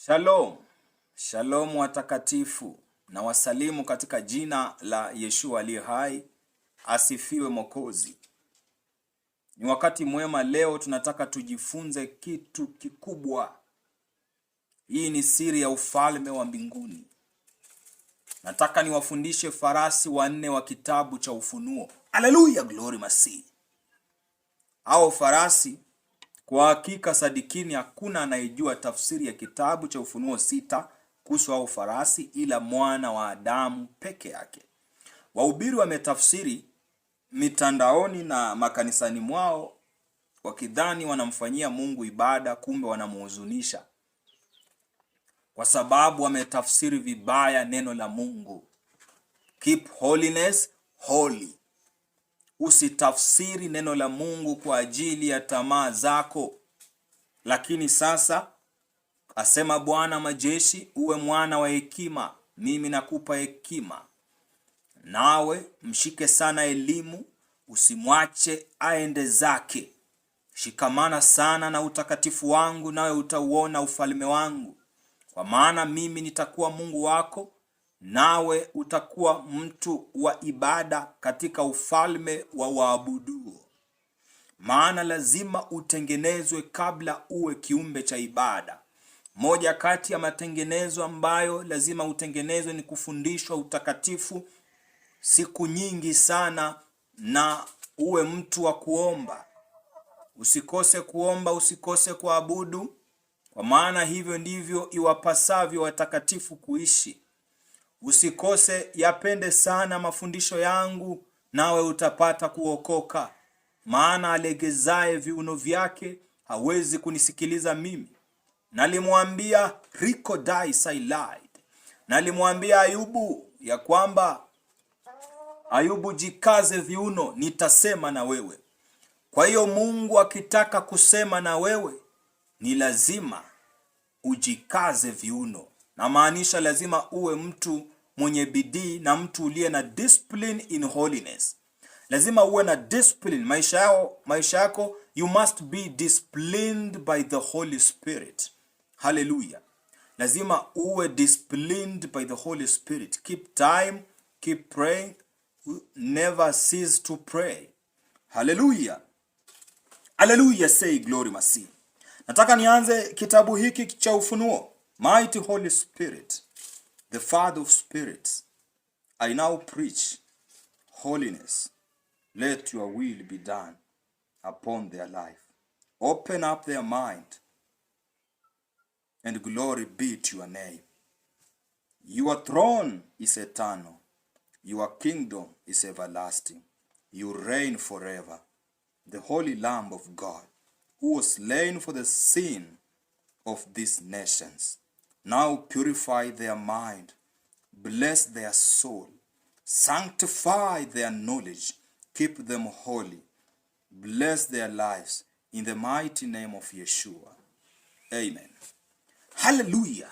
Shalom, shalom watakatifu, na wasalimu katika jina la Yeshua aliye hai. Asifiwe Mwokozi. Ni wakati mwema leo, tunataka tujifunze kitu kikubwa. Hii ni siri ya ufalme wa mbinguni. Nataka niwafundishe farasi wanne wa kitabu cha Ufunuo. Haleluya, glory Masihi. Hao farasi, kwa hakika sadikini, hakuna anayejua tafsiri ya kitabu cha Ufunuo 6 kuhusu hao farasi ila mwana wa Adamu peke yake. Wahubiri wametafsiri mitandaoni na makanisani mwao wakidhani wanamfanyia Mungu ibada, kumbe wanamuhuzunisha, kwa sababu wametafsiri vibaya neno la Mungu. Keep holiness holy. Usitafsiri neno la Mungu kwa ajili ya tamaa zako. Lakini sasa asema Bwana majeshi, uwe mwana wa hekima, mimi nakupa hekima. Nawe mshike sana elimu, usimwache aende zake. Shikamana sana na utakatifu wangu, nawe utauona ufalme wangu. Kwa maana mimi nitakuwa Mungu wako, nawe utakuwa mtu wa ibada katika ufalme wa waabuduo. Maana lazima utengenezwe kabla uwe kiumbe cha ibada. Moja kati ya matengenezo ambayo lazima utengenezwe ni kufundishwa utakatifu siku nyingi sana, na uwe mtu wa kuomba. Usikose kuomba, usikose kuabudu, kwa maana hivyo ndivyo iwapasavyo watakatifu kuishi. Usikose yapende sana mafundisho yangu, nawe utapata kuokoka. Maana alegezaye viuno vyake hawezi kunisikiliza mimi. Nalimwambia Riko Dai Sailide. Nalimwambia Ayubu ya kwamba, Ayubu, jikaze viuno, nitasema na wewe. Kwa hiyo Mungu akitaka kusema na wewe, ni lazima ujikaze viuno. Na maanisha lazima uwe mtu mwenye bidii na mtu uliye na discipline in holiness. Lazima uwe na discipline. Maisha yako, you must be disciplined by the Holy Spirit. Hallelujah. Lazima uwe disciplined by the Holy Spirit. Keep time, keep praying, never cease to pray. Hallelujah. Hallelujah, say glory Masihi. Nataka nianze kitabu hiki cha Ufunuo. Mighty Holy Spirit, the Father of spirits, I now preach holiness. Let your will be done upon their life. Open up their mind, and glory be to your name. Your throne is eternal. Your kingdom is everlasting. You reign forever. The Holy Lamb of God, who was slain for the sin of these nations, now purify their mind, bless their soul, sanctify their knowledge, keep them holy, bless their lives, in the mighty name of Yeshua. Amen. Hallelujah.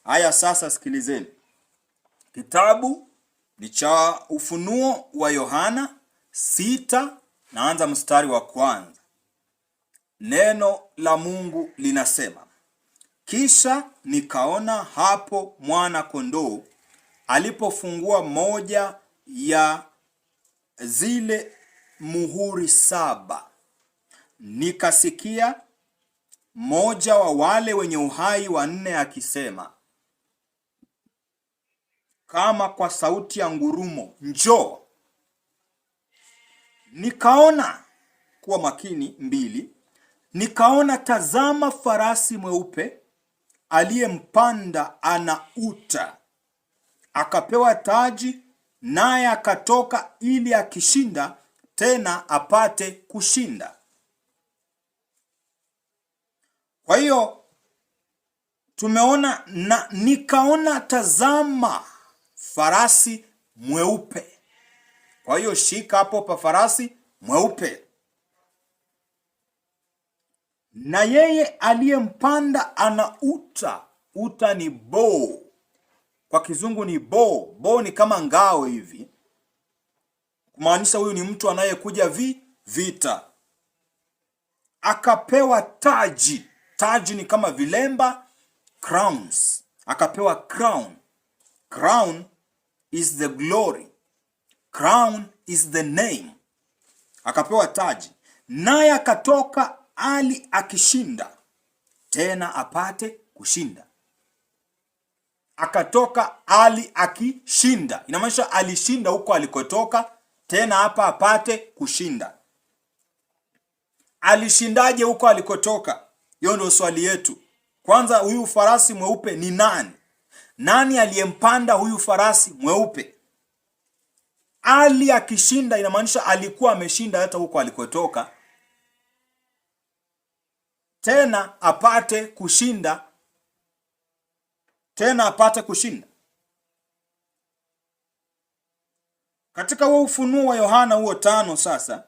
Haya, sasa sikilizeni. Kitabu ni cha Ufunuo wa Yohana 6, naanza mstari wa kwanza. Neno la Mungu linasema, kisha nikaona hapo mwana kondoo alipofungua moja ya zile muhuri 7. Nikasikia mmoja wa wale wenye uhai 4 akisema kama kwa sauti ya ngurumo, njoo. Nikaona, kuwa makini 2, nikaona tazama farasi mweupe, aliyempanda ana uta. Akapewa taji, naye akatoka ili akishinda tena apate kushinda. Kwa hiyo tumeona na nikaona tazama farasi mweupe. Kwa hiyo shika hapo pa farasi mweupe. Na yeye aliyempanda ana uta. Uta ni bow. Kwa kizungu ni bow. Bow ni kama ngao hivi, kumaanisha huyu ni mtu anayekuja vita. Akapewa taji. Taji ni kama vilemba crowns. Akapewa crown. Crown is the glory. Crown is the name. Akapewa taji. Naye akatoka ali akishinda, tena apate kushinda. Akatoka ali akishinda. Inamaanisha alishinda huko alikotoka, tena hapa apate kushinda. Alishindaje huko alikotoka? Hiyo ndio swali yetu. Kwanza, huyu farasi mweupe ni nani? Nani aliyempanda huyu farasi mweupe? Ali akishinda inamaanisha alikuwa ameshinda hata huko alikotoka, tena apate kushinda. Tena apate kushinda. Katika huo Ufunuo wa Yohana huo 5 sasa,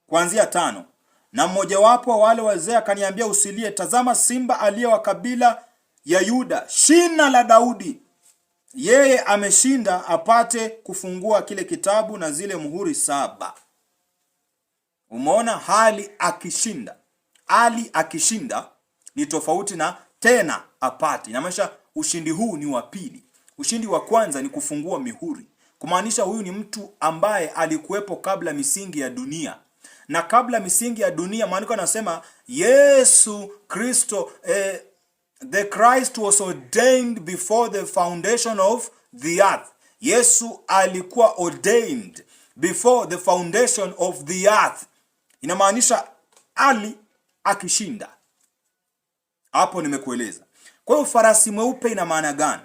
kuanzia 5, na mmojawapo wa wale wazee akaniambia, usilie, tazama simba aliye wa kabila ya Yuda, shina la Daudi, yeye ameshinda apate kufungua kile kitabu na zile muhuri 7. Umeona, hali akishinda. Ali akishinda ni tofauti na tena apate. Inamaanisha ushindi huu ni wa pili. Ushindi wa kwanza ni kufungua mihuri, kumaanisha huyu ni mtu ambaye alikuwepo kabla misingi ya dunia. Na kabla misingi ya dunia, maandiko yanasema Yesu Kristo, the Christ was ordained before the foundation of the earth. Yesu alikuwa ordained before the foundation of the earth. Inamaanisha ali akishinda. Hapo nimekueleza. Kwa hiyo farasi mweupe ina maana gani?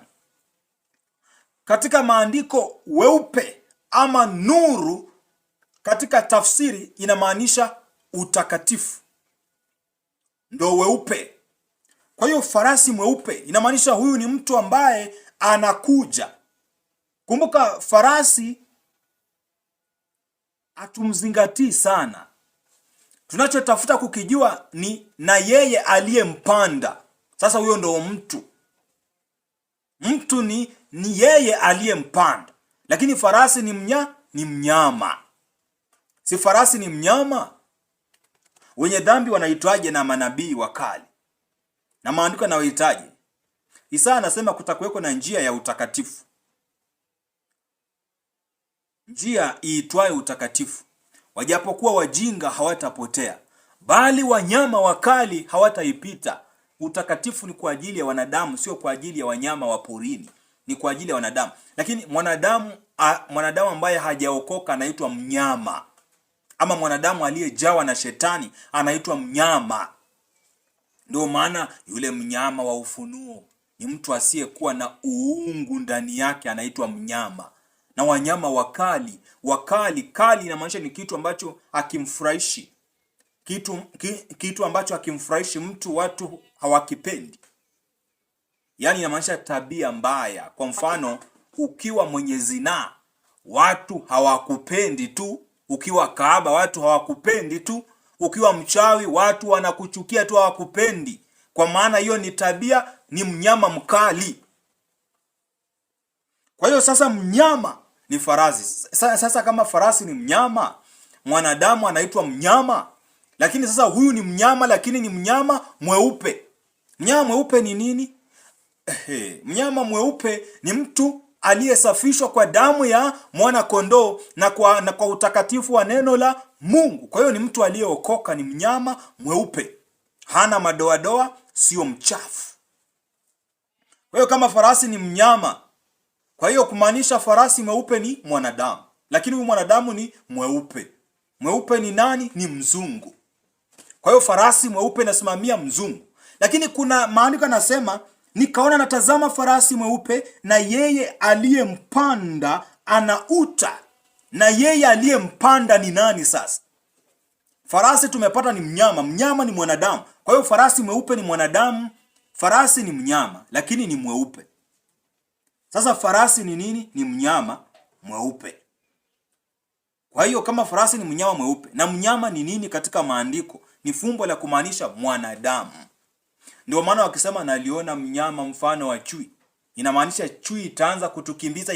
Katika maandiko, weupe ama nuru katika tafsiri inamaanisha utakatifu. Ndio weupe. Kwa hiyo farasi mweupe inamaanisha huyu ni mtu ambaye anakuja. Kumbuka, farasi hatumzingatii sana. Tunachotafuta kukijua ni na yeye aliyempanda. Sasa huyo ndo mtu. Mtu ni yeye aliyempanda. Lakini farasi ni mnyama. Si farasi ni mnyama? Wenye dhambi wanaitwaje na manabii wakali? Na maandiko yanawaitaje? Isaya anasema kutakuweko na njia ya utakatifu. Njia iitwayo utakatifu. Wajapokuwa wajinga hawatapotea, bali wanyama wakali hawataipita. Utakatifu ni kwa ajili ya wanadamu, sio kwa ajili ya wanyama wa porini. Ni kwa ajili ya wanadamu. Lakini mwanadamu ambaye hajaokoka anaitwa mnyama. Ama mwanadamu aliyejawa na shetani anaitwa mnyama. Ndio maana yule mnyama wa Ufunuo ni mtu asiyekuwa na uungu ndani yake, anaitwa mnyama. Na wanyama kali inamaanisha ni kitu ambacho hakimfurahishi. Kitu ambacho hakimfurahishi mtu, watu hawakipendi. Yaani inamaanisha tabia mbaya. Kwa mfano, ukiwa mwenye zinaa, watu hawakupendi tu. Ukiwa kahaba, watu hawakupendi tu. Ukiwa mchawi, watu wanakuchukia tu, hawakupendi. Kwa maana hiyo ni tabia, ni mnyama mkali. Kwa hiyo sasa mnyama ni farasi. Sasa kama farasi ni mnyama, mwanadamu anaitwa mnyama. Lakini sasa huyu ni mnyama, lakini ni mnyama mweupe. Mnyama mweupe ni nini? Mnyama mweupe ni mtu aliyesafishwa kwa damu ya mwana kondoo na kwa utakatifu wa neno la Mungu. Kwa hiyo ni mtu aliyeokoka, ni mnyama mweupe. Hana madoadoa, sio mchafu. Kwa hiyo kama farasi ni mnyama, kwa hiyo kumaanisha farasi mweupe ni mwanadamu. Lakini huyu mwanadamu ni mweupe. Mweupe ni nani? Ni mzungu. Kwa hiyo farasi mweupe inasimamia mzungu. Lakini kuna maandiko yanasema, nikaona natazama farasi mweupe, na yeye aliyempanda ana uta. Na yeye aliyempanda ni nani sasa? Farasi tumepata ni mnyama, mnyama ni mwanadamu. Kwa hiyo farasi mweupe ni mwanadamu, farasi ni mnyama, lakini ni mweupe. Sasa farasi ni nini? Ni mnyama mweupe. Kwa hiyo kama farasi ni mnyama mweupe, na mnyama ni nini katika maandiko? Ni fumbo la kumaanisha mwanadamu. Ndio maana wakisema naliona mnyama mfano wa chui, inamaanisha chui itaanza kutukimbiza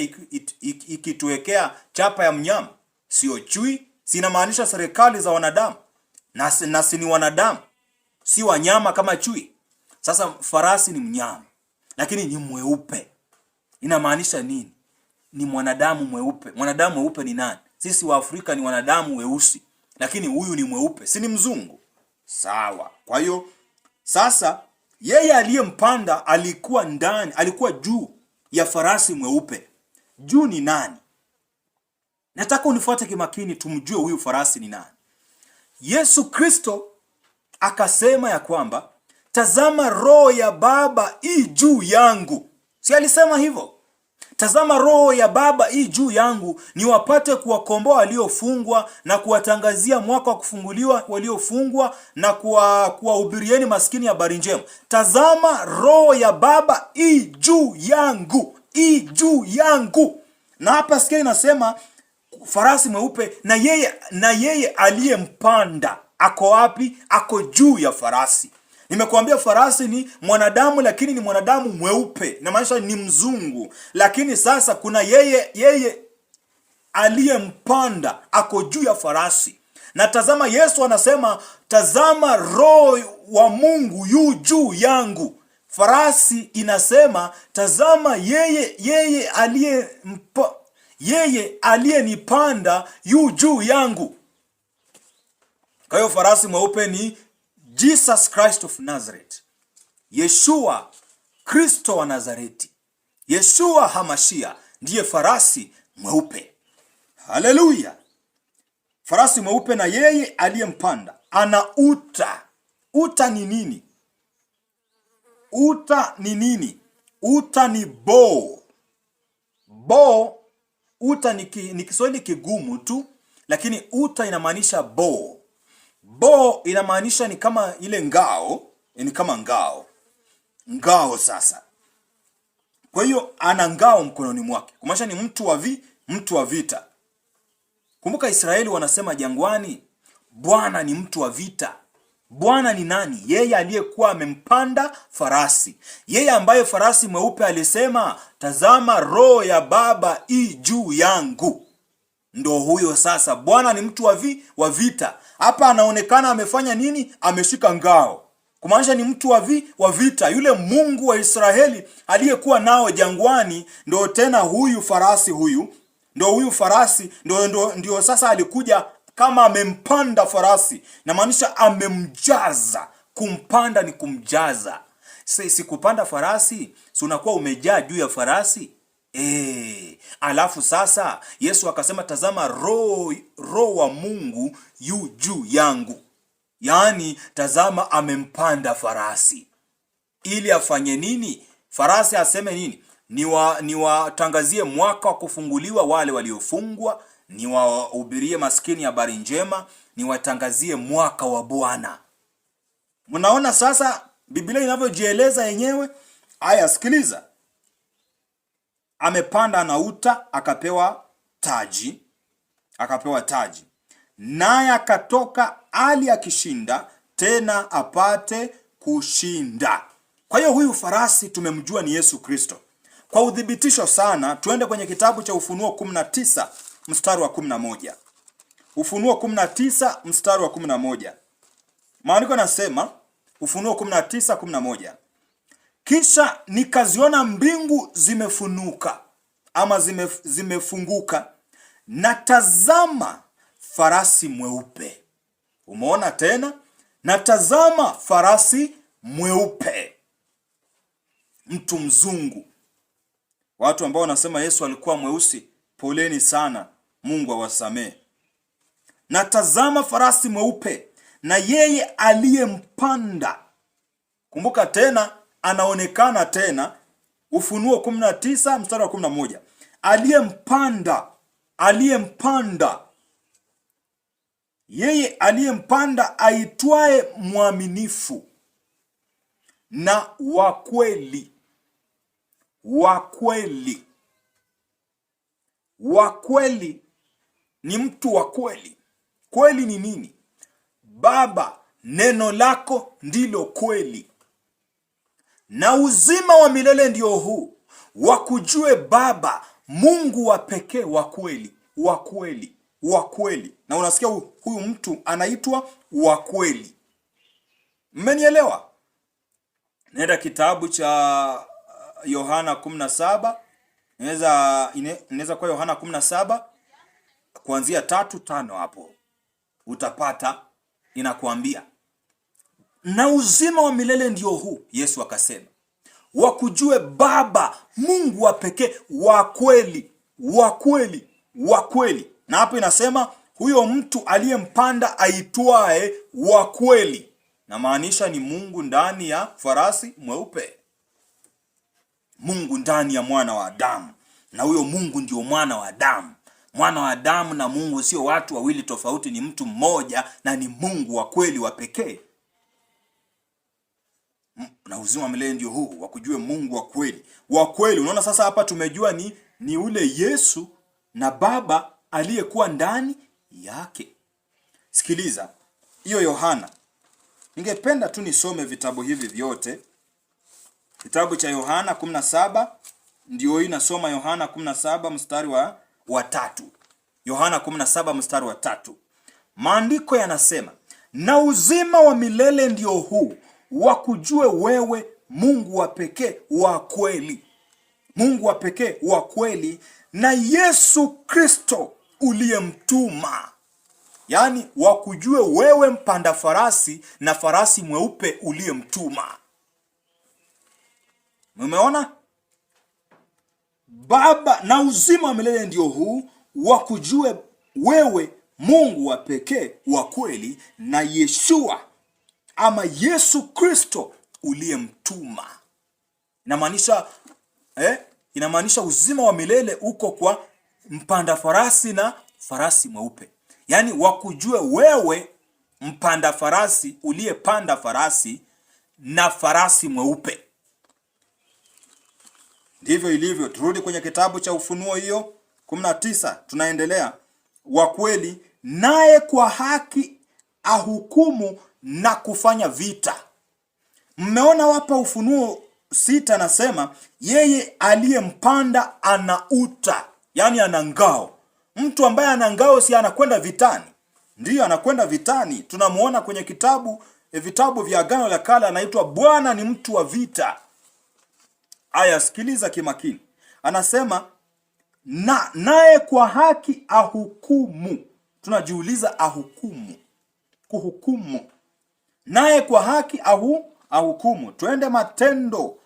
ikituwekea chapa ya mnyama. Sio chui, sinamaanisha serikali za wanadamu. Na si ni wanadamu, si wanyama kama chui. Sasa farasi ni mnyama, lakini ni mweupe. Inamaanisha nini? Ni mwanadamu mweupe. Mwanadamu mweupe ni nani? Sisi wa Afrika ni wanadamu weusi, lakini huyu ni mweupe, si ni mzungu? Sawa. Kwa hiyo sasa yeye aliyempanda alikuwa ndani, alikuwa juu ya farasi mweupe. Juu ni nani? Nataka unifuate kimakini tumjue huyu farasi ni nani. Yesu Kristo akasema ya kwamba tazama roho ya Baba i juu yangu. Si alisema hivyo? Tazama roho ya Baba i juu yangu, niwapate kuwakomboa waliofungwa na kuwatangazia mwaka wa kufunguliwa waliofungwa na kuwahubirieni maskini habari njema. Tazama roho ya Baba i juu yangu, i juu yangu. Na hapa sikia inasema farasi mweupe, na yeye aliyempanda ako wapi? Ako juu ya farasi. Nimekuambia farasi ni mwanadamu, lakini ni mwanadamu mweupe, inamaanisha ni mzungu. Lakini sasa kuna yeye aliyempanda ako juu ya farasi. Na tazama, Yesu anasema tazama roho wa Mungu yu juu yangu. Farasi inasema tazama yeye aliyenipanda yu juu yangu. Kwa hiyo farasi mweupe ni Jesus Christ of Nazareth, Yeshua Kristo wa Nazareti, Yeshua Hamashia ndiye farasi mweupe. Haleluya! Farasi mweupe na yeye aliyempanda ana uta. Uta ni nini? Uta ni nini? Uta ni bow. Bow, uta ni Kiswahili kigumu tu, lakini uta inamaanisha bow. Bow inamaanisha ni kama ile ngao, ni kama ngao. Ngao sasa. Kwa hiyo ana ngao mkononi mwake. Kumaanisha ni mtu wa vita. Kumbuka Israeli wanasema jangwani, Bwana ni mtu wa vita. Bwana ni nani? Yeye aliyekuwa amempanda farasi. Yeye ambaye farasi mweupe alisema, tazama roho ya Baba i juu yangu. Ndo huyo sasa. Bwana ni mtu wa vita. Hapa anaonekana amefanya nini? Ameshika ngao. Kumaanisha ni mtu wa vita. Yule Mungu wa Israeli aliyekuwa nao jangwani, ndo tena huyu farasi huyu. Ndo huyu farasi, ndio sasa alikuja kama amempanda farasi. Na maanisha amemjaza. Kumpanda ni kumjaza. Si kupanda farasi, si unakuwa umejaa juu ya farasi? Alafu sasa Yesu akasema tazama roho wa Mungu yu juu yangu. Yaani tazama amempanda farasi. Ili afanye nini? Farasi aseme nini? Niwatangazie mwaka wa kufunguliwa wale waliofungwa, niwahubirie maskini habari njema, niwatangazie mwaka wa Bwana. Mnaona sasa Biblia inavyojieleza yenyewe? Aya, sikiliza. Amepanda na uta, akapewa taji. Naye akatoka ali akishinda, tena apate kushinda. Kwa hiyo huyu farasi tumemjua ni Yesu Kristo. Kwa udhibitisho sana, tuende kwenye kitabu cha Ufunuo 19 mstari wa 11. Ufunuo 19 mstari wa 11. Maandiko nasema, Ufunuo 19:11. Kisha nikaziona mbingu zimefunuka ama zimefunguka, na tazama farasi mweupe. Umeona tena? Na tazama farasi mweupe. Mtu mzungu. Watu ambao wanasema Yesu alikuwa mweusi, poleni sana, Mungu awasamee. Na tazama farasi mweupe, na yeye aliyempanda. Kumbuka tena, anaonekana tena. Ufunuo 19 mstari wa 11. Aliyempanda. Yeye aliyempanda aitwaye mwaminifu na wa kweli. Wa kweli ni mtu wa kweli. Kweli ni nini? Baba, neno lako ndilo kweli. Na uzima wa milele ndio huu, wakujue Baba, Mungu wa pekee wa kweli. Na unasikia huyu mtu anaitwa wa kweli. Mmenielewa? Nenda kitabu cha Yohana 17. Inaweza kwa Yohana 17 kuanzia 3:5 hapo. Utapata inakuambia, na uzima wa milele ndio huu, Yesu akasema, wakujue Baba Mungu wa pekee wa kweli, wa kweli, wa kweli. Na hapo inasema huyo mtu aliyempanda aitwae wa kweli. Na maanisha ni Mungu ndani ya farasi mweupe. Mungu ndani ya mwana wa Adamu. Na huyo Mungu ndio mwana wa Adamu. Mwana wa Adamu na Mungu sio watu wawili tofauti, ni mtu mmoja na ni Mungu wa kweli wa pekee. Na uzima wa milele ndio huu, wakujue Mungu wa kweli. Wa kweli, unaona sasa hapa tumejua ni ule Yesu na Baba aliyekuwa ndani yake. Sikiliza, hiyo Yohana. Ningependa tu nisome vitabu hivi vyote. Kitabu cha Yohana 17, ndio hii nasoma Yohana 17 mstari wa 3. Yohana 17 mstari wa 3. Maandiko yanasema, na uzima wa milele ndio huu, wakujue wewe Mungu wa pekee wa kweli. Mungu wa pekee wa kweli, na Yesu Kristo uliyemtuma. Yaani wakujue wewe mpanda farasi na farasi mweupe uliyemtuma. Umeona? Baba, na uzima wa milele ndio huu, wakujue wewe Mungu wa pekee wa kweli, na Yeshua ama Yesu Kristo uliyemtuma. Inamaanisha uzima wa milele uko kwa mpanda farasi na farasi mweupe. Yaani wakujue wewe mpanda farasi, uliyepanda farasi na farasi mweupe. Ndivyo ilivyo. Turudi kwenye kitabu cha Ufunuo hiyo 19, tunaendelea. Wa kweli, naye kwa haki ahukumu na kufanya vita. Mmeona hapa Ufunuo 6 nasema yeye aliyempanda ana uta, yani ana ngao. Mtu ambaye ana ngao si anakwenda vitani? Ndiyo, anakwenda vitani. Tunamuona kwenye vitabu vya Agano la Kale, anaitwa Bwana ni mtu wa vita. Aya, sikiliza kimakini. Anasema naye kwa haki ahukumu. Tunajiuliza ahukumu, kuhukumu. Naye kwa haki ahukumu. Twende Matendo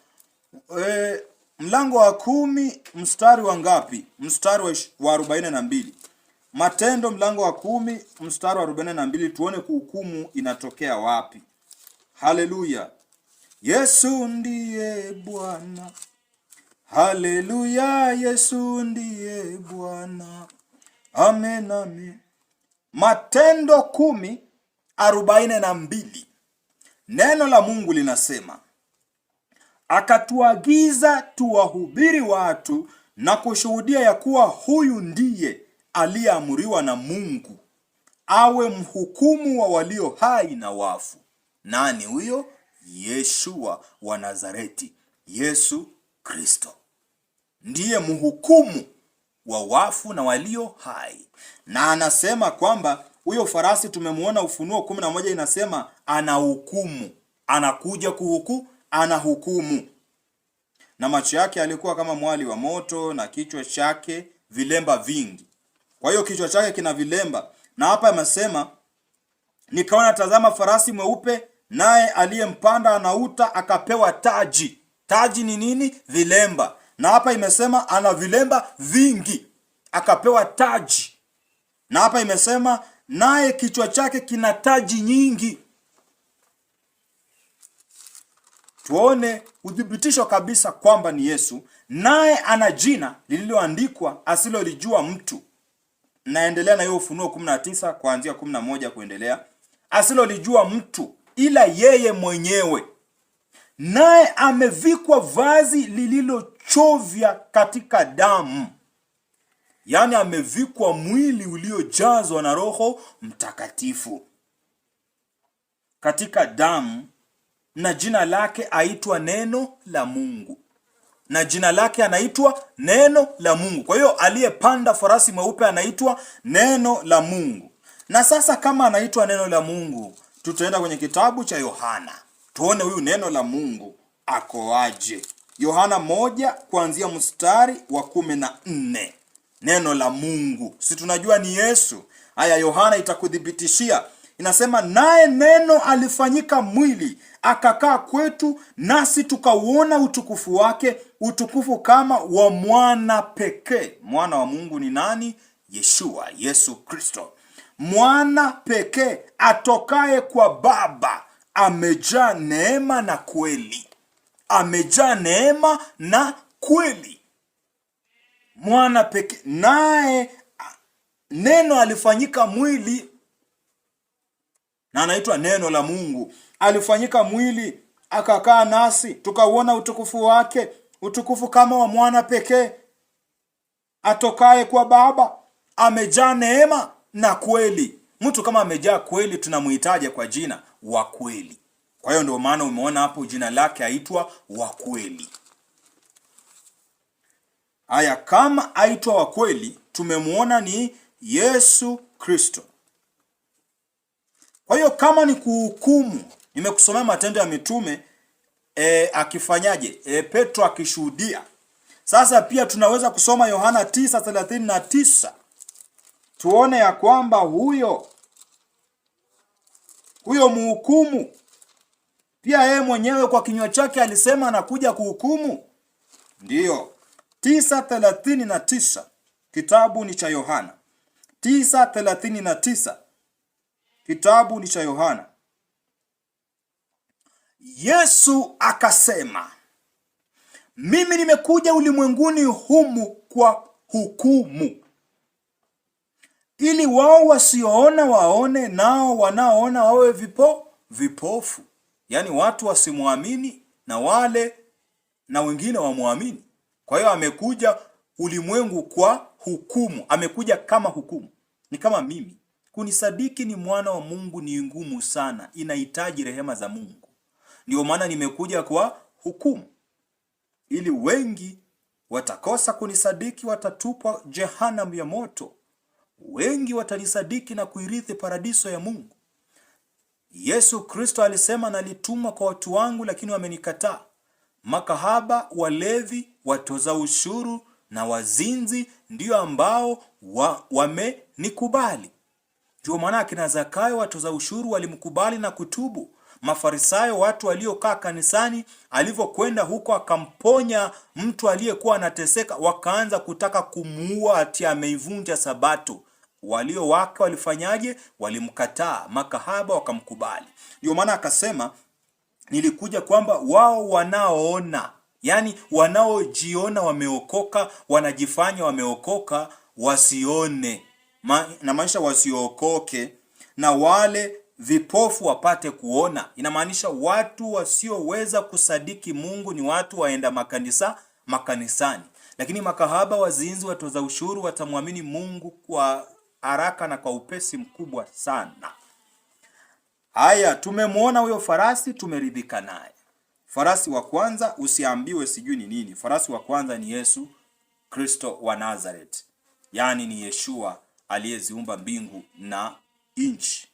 mlango wa 10 mstari wa ngapi? Mstari wa 42. Matendo mlango wa 10 mstari wa 42, tuone kuhukumu inatokea wapi. Haleluya. Yesu ndiye Bwana. Haleluya, Yesu ndiye Bwana. Amen, amen. Matendo 10:42. Neno la Mungu linasema, akatuagiza tuwahubiri watu na kushuhudia ya kuwa huyu ndiye aliyeamuriwa na Mungu awe mhukumu wa walio hai na wafu. Nani huyo? Yeshua wa Nazareti, Yesu Kristo ndiye mhukumu wa wafu na walio hai. Na anasema kwamba huyo farasi tumemuona Ufunuo 11 inasema anahukumu, anakuja anahukumu. Na macho yake alikuwa kama mwali wa moto, na kichwa chake vilemba vingi. Kwa hiyo kichwa chake kina vilemba. Na hapa amesema, nikaona tazama farasi mweupe, naye aliyempanda ana uta, akapewa taji. Taji ni nini? Vilemba. Na hapa imesema ana vilemba vingi, akapewa taji. Na hapa imesema naye kichwa chake kina taji nyingi. Tuone udhibitisho kabisa kwamba ni Yesu. Naye ana jina lililoandikwa asilolijua mtu. Naendelea na hiyo Ufunuo 19 kuanzia 11 kuendelea. Asilolijua mtu ila yeye mwenyewe. Naye amevikwa vazi lililochovya katika damu. Yaani amevikwa mwili uliojazwa na Roho Mtakatifu katika damu, na jina lake aitwa Neno la Mungu. Na jina lake anaitwa Neno la Mungu. Kwa hiyo aliyepanda farasi mweupe anaitwa Neno la Mungu. Na sasa kama anaitwa Neno la Mungu, tutaenda kwenye kitabu cha Yohana tuone huyu Neno la Mungu akoaje. Yohana 1 kuanzia mstari wa 14. Neno la Mungu, si tunajua ni Yesu. Haya, Yohana itakuthibitishia. Inasema, naye neno alifanyika mwili akakaa kwetu, nasi tukauona utukufu wake, utukufu kama wa mwana pekee. Mwana wa Mungu ni nani? Yeshua, Yesu Kristo, mwana pekee atokaye kwa Baba, amejaa neema na kweli. Amejaa neema na kweli, mwana pekee. Naye neno alifanyika mwili, na anaitwa neno la Mungu. Alifanyika mwili akakaa nasi, tukauona utukufu wake, utukufu kama wa mwana pekee atokaye kwa Baba, amejaa neema na kweli. Mtu kama amejaa kweli tunamuhitaji kwa jina wa kweli. Kwa hiyo ndio maana umeona hapo jina lake aitwa wa kweli. Haya, kama aitwa wa kweli, tumemuona ni Yesu Kristo. Kwa hiyo kama ni kuhukumu, nimekusomea Matendo ya Mitume akifanyaje? Petro akishuhudia. Sasa pia tunaweza kusoma Yohana 9:39. Tuone ya kwamba huyo mhukumu pia yeye mwenyewe kwa kinywa chake alisema anakuja kuhukumu. Ndiyo, 9:39 kitabu ni cha Yohana. 9:39 kitabu ni cha Yohana. Yesu akasema, mimi nimekuja ulimwenguni humu kwa hukumu, ili wao wasioona waone, nao wanaoona wawe vipofu. Yaani watu wasimwamini na wale na wengine wamwamini. Kwa hiyo amekuja ulimwengu kwa hukumu. Amekuja kama hukumu. Ni kama mimi. Kunisadiki ni mwana wa Mungu ni ngumu sana. Inahitaji rehema za Mungu. Ndio maana nimekuja kwa hukumu. Ili wengi watakosa kunisadiki, watatupwa jehanamu ya moto. Wengi watanisadiki na kuirithi paradiso ya Mungu. Yesu Kristo alisema, nalitumwa kwa watu wangu lakini wamenikataa. Makahaba, walevi, watoza ushuru na wazinzi ndio ambao wamenikubali. Ndio maana akina Zakayo watoza ushuru walimkubali na kutubu. Mafarisayo, watu waliokaa kanisani, alivyokwenda huko akamponya mtu aliyekuwa anateseka, wakaanza kutaka kumuua ati ameivunja sabato. Walio wake walifanyaje? Walimkataa. Makahaba wakamkubali. Ndio maana akasema, nilikuja kwamba wao wanaoona, yani wanaojiona wameokoka, wanajifanya wameokoka, wasione. Na maanisha wasiokoke, na wale vipofu wapate kuona. Inamaanisha watu wasioweza kusadiki Mungu ni watu waenda makanisani. Lakini makahaba, wazinzi, watoza ushuru watamwamini Mungu kwa haraka na kwa upesi mkubwa sana. Haya, tumemwona huyo farasi, tumeridhika naye. Farasi wa kwanza usiambiwe sijui ni nini. Farasi wa kwanza ni Yesu Kristo wa Nazareth. Yaani ni Yeshua aliyeziumba mbingu na nchi.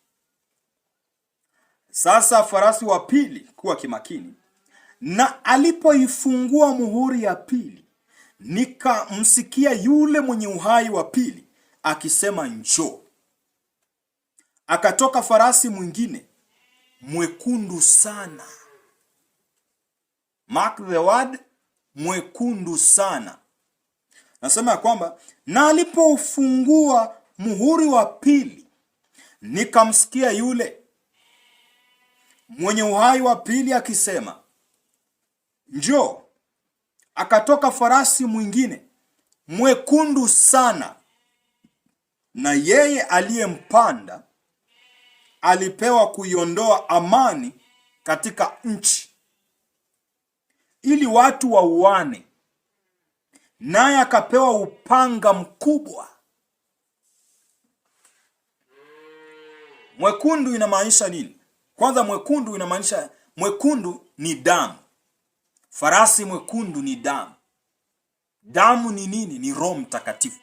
Sasa farasi wa pili, kuwa kimakini. Na alipoifungua muhuri ya pili, nikamsikia yule mwenye uhai wa pili akisema, njoo. Akatoka farasi mwingine mwekundu sana. Mark the word, mwekundu sana. Nasema ya kwamba, na alipofungua muhuri wa pili, nikamsikia yule mwenye uhai wa pili akisema, njoo. Akatoka farasi mwingine mwekundu sana, na yeye aliyempanda alipewa kuiondoa amani katika nchi, ili watu wauane. Naye akapewa upanga mkubwa. Mwekundu inamaanisha nini? Kwanza mwekundu inamaanisha, mwekundu ni damu. Farasi mwekundu ni damu. Damu ni nini? Ni Roho Mtakatifu.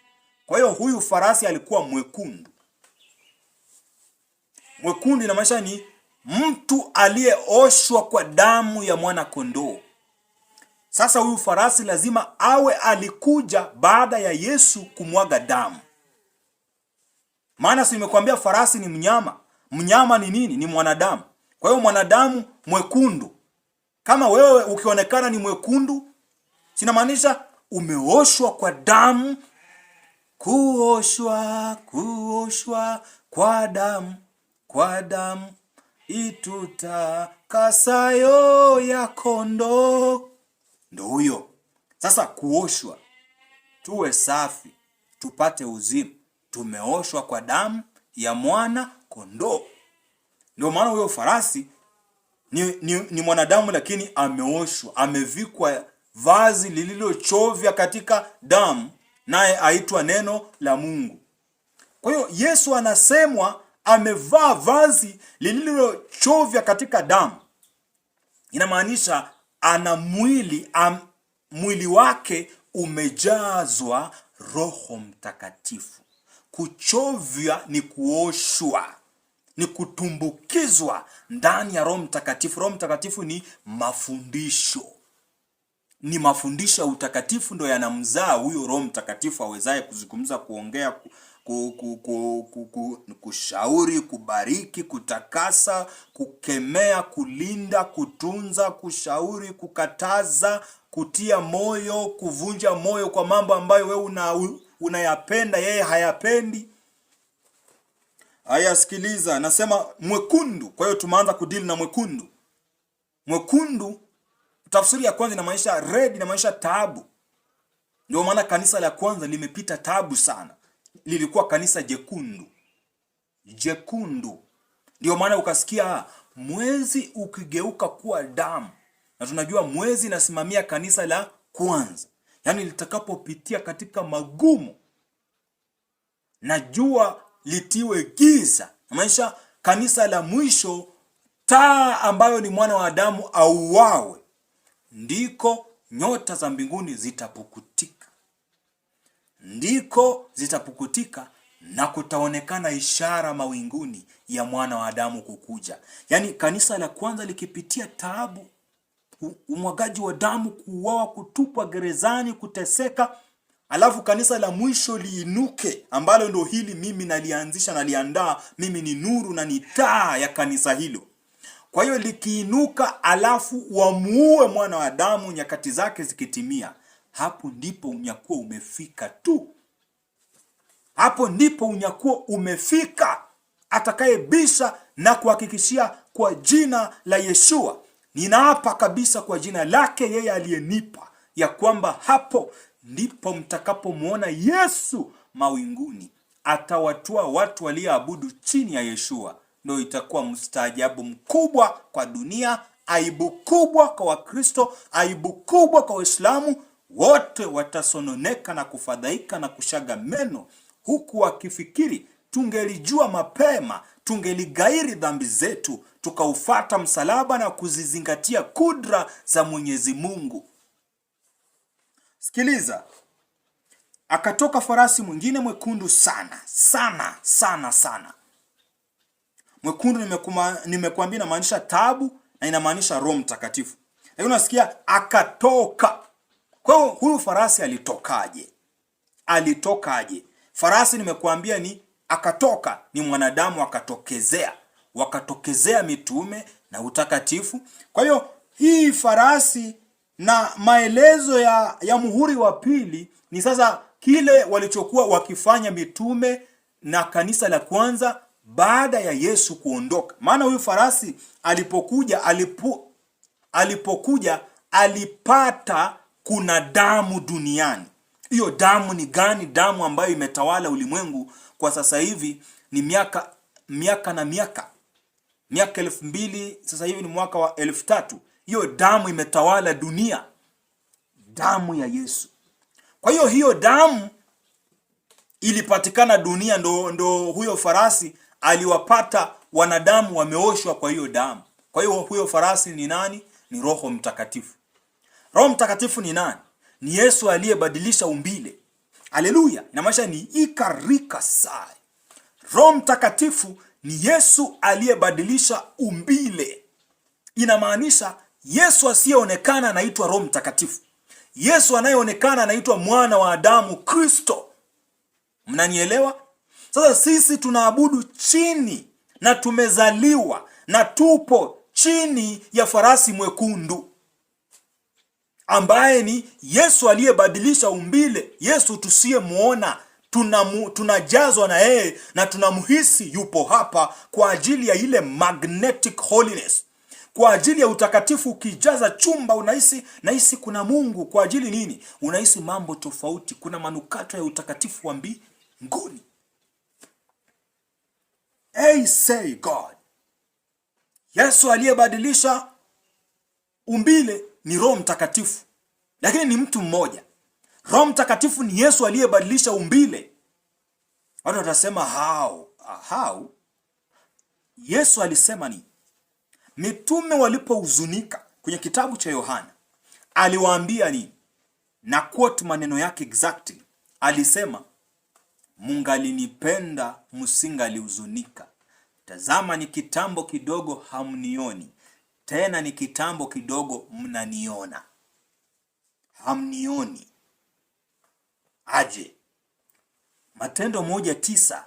Kwa hiyo huyu farasi alikuwa mwekundu. Mwekundu inamaanisha ni mtu aliyeoshwa kwa damu ya mwana kondoo. Sasa huyu farasi lazima awe alikuja baada ya Yesu kumwaga damu. Maana si nimekuambia farasi ni mnyama. Mnyama ni nini? Ni mwanadamu. Kwa hiyo mwanadamu mwekundu. Kama wewe ukionekana ni mwekundu, sinamaanisha umeoshwa kwa damu. Kuoshwa kwa damu itutakasayo ya kondoo. Ndio huyo. Sasa kuoshwa, tuwe safi, tupate uzima. Tumeoshwa kwa damu ya mwana kondoo. Ndio maana huyo farasi ni mwanadamu, lakini ameoshwa, amevikwa vazi lililochovya katika damu, naye aitwa neno la Mungu. Kwa hiyo Yesu anasemwa amevaa vazi lililochovya katika damu. Inamaanisha ana mwili wake umejazwa Roho Mtakatifu. Kuchovya ni kuoshwa, ni kutumbukizwa ndani ya Roho Mtakatifu. Roho Mtakatifu ni mafundisho. Ni mafundisho ya utakatifu ndio yanamzaa huyo Roho Mtakatifu awezaye kuzungumza, kuongea, kushauri, kubariki, kutakasa, kukemea, kulinda, kutunza, kushauri, kukataza, kutia moyo, kuvunja moyo kwa mambo ambayo wewe unayapenda yeye hayapendi. Haya, sikiliza, nasema mwekundu. Kwa hiyo tumeanza kudili na mwekundu. Mwekundu, tafsiri ya kwanza inamaanisha red, inamaanisha taabu. Ndio maana kanisa la kwanza limepita taabu sana. Lilikuwa kanisa jekundu. Ndio maana ukasikia mwezi ukigeuka kuwa damu. Na tunajua mwezi inasimamia kanisa la kwanza. Yaani litakapopitia katika magumu na jua litiwe giza, maisha kanisa la mwisho, taa ambayo ni mwana wa Adamu auawe, ndiko nyota za mbinguni zitapukutika. Na kutaonekana ishara mawinguni ya mwana wa Adamu kukuja. Yaani kanisa la kwanza likipitia taabu, umwagaji wa damu, kuuawa, kutupwa gerezani, kuteseka, alafu kanisa la mwisho liinuke, ambalo ndo hili mimi nalianzisha na liandaa. Mimi ni nuru na ni taa ya kanisa hilo. Kwa hiyo likiinuka, alafu wamuue mwana wa Adamu nyakati zake zikitimia, hapo ndipo unyakuo umefika tu. Hapo ndipo unyakuo umefika. Atakayebisha na kuhakikishia kwa jina la Yeshua, ninaapa kabisa kwa jina lake yeye aliyenipa, ya kwamba hapo ndipo mtakapomuona Yesu mawinguni. Atawatua watu walioabudu chini ya Yeshua. Ndio itakuwa mstaajabu mkubwa kwa dunia, aibu kubwa kwa Wakristo, aibu kubwa kwa Waislamu. Wote watasononeka na kufadhaika na kushaga meno, huku wakifikiri tungelijua mapema, tungeligairi dhambi zetu, tukaufata msalaba na kuzizingatia kudra za Mwenyezi Mungu. Sikiliza. Akatoka farasi mwingine mwekundu sana. Mwekundu nimekuambia inamaanisha taabu na inamaanisha Roho Mtakatifu. Lakini unasikia akatoka. Kwa hiyo huyu farasi alitokaje? Farasi nimekuambia ni akatoka, ni mwanadamu wakatokezea mitume na utakatifu. Kwa hiyo hii farasi na maelezo ya muhuri wa pili ni sasa kile walichokuwa wakifanya mitume na kanisa la kwanza baada ya Yesu kuondoka. Maana huyu farasi alipokuja alipata kuna damu duniani. Hiyo damu ni gani? Damu ambayo imetawala ulimwengu kwa sasa hivi ni miaka 2000, sasa hivi ni mwaka wa 3000. Hiyo damu imetawala dunia, damu ya Yesu. Kwa hiyo damu ilipatikana dunia, ndo huyo farasi aliwapata wanadamu wameoshwa kwa hiyo damu. Kwa hiyo huyo farasi ni nani? Ni Roho Mtakatifu. Roho Mtakatifu ni nani? Ni Yesu aliyebadilisha umbile. Haleluya! Inamaanisha ni ikarika sai. Roho Mtakatifu ni Yesu aliyebadilisha umbile. Inamaanisha Yesu asiyeonekana anaitwa Roho Mtakatifu. Yesu anayeonekana anaitwa mwana wa Adamu, Kristo. Mnanielewa? Sasa sisi tunaabudu chini na tumezaliwa na tupo chini ya farasi mwekundu ambaye ni Yesu aliyebadilisha umbile. Yesu tusiyemuona, tunajazwa na yeye na tunamhisi yupo hapa kwa ajili ya ile magnetic holiness, kwa ajili ya utakatifu. Ukijaza chumba unahisi kuna Mungu. Kwa ajili nini? Unahisi mambo tofauti, kuna manukato ya utakatifu wa mbinguni. Hey, say God. Yesu aliyebadilisha umbile ni Roho Mtakatifu, lakini ni mtu mmoja. Roho Mtakatifu ni Yesu aliyebadilisha umbile. Watu watasema how? Yesu alisema ni mitume walipohuzunika kwenye kitabu cha Yohana, aliwaambia ni, na quote maneno yake exactly, alisema, mungalinipenda msingalihuzunika. Tazama, ni kitambo kidogo hamnioni, tena ni kitambo kidogo mnaniona. Hamnioni aje? Matendo 1:9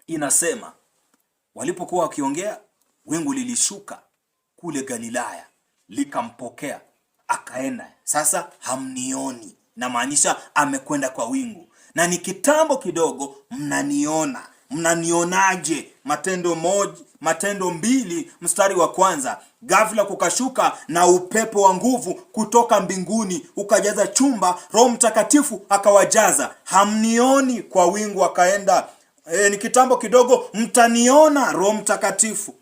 inasema, walipokuwa wakiongea, wingu lilishuka kule Galilaya likampokea, akaenda. Sasa hamnioni, na maanisha amekwenda kwa wingu, na ni kitambo kidogo mnaniona. Mnanionaje? Matendo 2:1, ghafla kukashuka na upepo wa nguvu kutoka mbinguni ukajaza chumba, Roho Mtakatifu akawajaza. Hamnioni kwa wingu, akaenda. Ni kitambo kidogo mtaniona Roho Mtakatifu.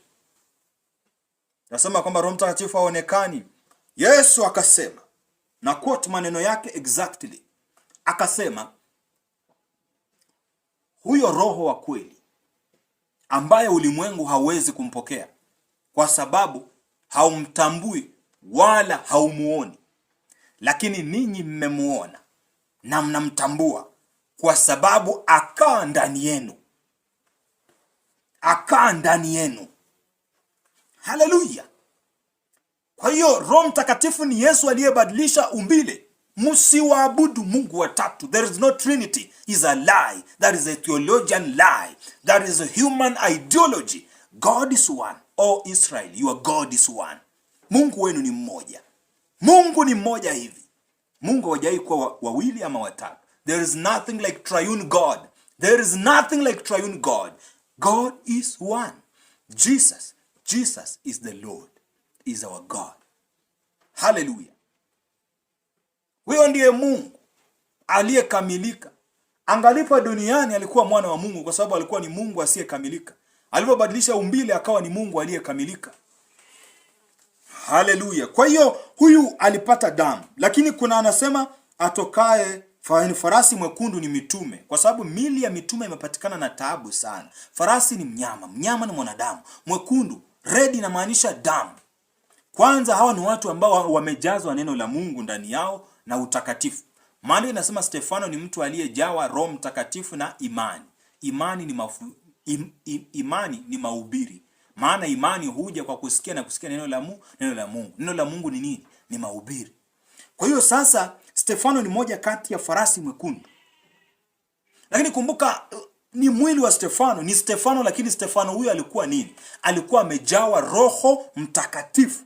Nasema kwamba Roho Mtakatifu haonekani. Yesu akasema, na quote maneno yake exactly, akasema, huyo Roho wa kweli ambaye ulimwengu hauwezi kumpokea kwa sababu haumtambui wala haumuoni, lakini ninyi mmemuona na mnamtambua kwa sababu akaa ndani yenu. Akaa ndani yenu. Haleluya! Kwa hiyo Roho Mtakatifu ni Yesu aliyebadilisha umbile. Msiwaabudu Mungu watatu. There is no Trinity. Is a lie. That is a theologian lie. That is a human ideology. God is one. Oh Israel, your God is one. Mungu wenu ni mmoja. Mungu ni mmoja hivi. Mungu hajai kuwa wawili ama watatu. There is nothing like triune God. There is nothing like triune God. God is one. Jesus is the Lord. Is our God. Hallelujah. Huyo ndiye Mungu aliyekamilika. Angalipo duniani alikuwa mwana wa Mungu kwa sababu alikuwa ni Mungu asiyekamilika. Alipobadilisha umbile akawa ni Mungu aliyekamilika. Haleluya. Kwa hiyo huyu alipata damu, lakini kuna anasema atokaye farasi mwekundu ni mitume, kwa sababu mili ya mitume imepatikana na taabu sana. Farasi ni mnyama ni mwanadamu. Mwekundu, red, inamaanisha damu. Kwanza hawa ni watu ambao wamejazwa neno la Mungu ndani yao na utakatifu. Maana inasema Stefano ni mtu aliyejawa Roho Mtakatifu na imani. Imani ni mahubiri. Maana imani huja kwa kusikia na kusikia neno la Mungu. Neno la Mungu ni nini? Ni mahubiri. Kwa hiyo sasa Stefano ni moja kati ya farasi mwekundu. Lakini kumbuka ni mwili wa Stefano, ni Stefano, lakini Stefano huyo alikuwa nini? Alikuwa amejawa Roho Mtakatifu.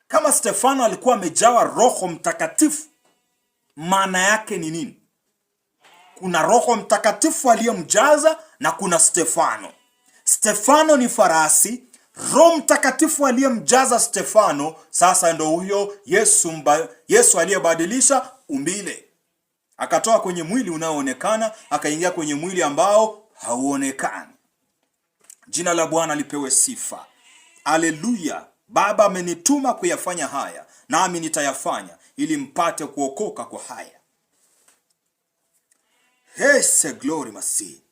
Kama Stefano alikuwa amejawa Roho Mtakatifu, maana yake ni nini? Kuna Roho Mtakatifu aliyemjaza na kuna Stefano. Stefano ni farasi, Roho Mtakatifu aliyemjaza Stefano. Sasa ndo huyo Yesu aliyebadilisha umbile. Akatoa kwenye mwili unaoonekana akaingia kwenye mwili ambao hauonekani. Jina la Bwana lipewe sifa. Haleluya. Baba amenituma kuyafanya haya, nami nitayafanya ili mpate kuokoka kwa haya. Hese glory masi.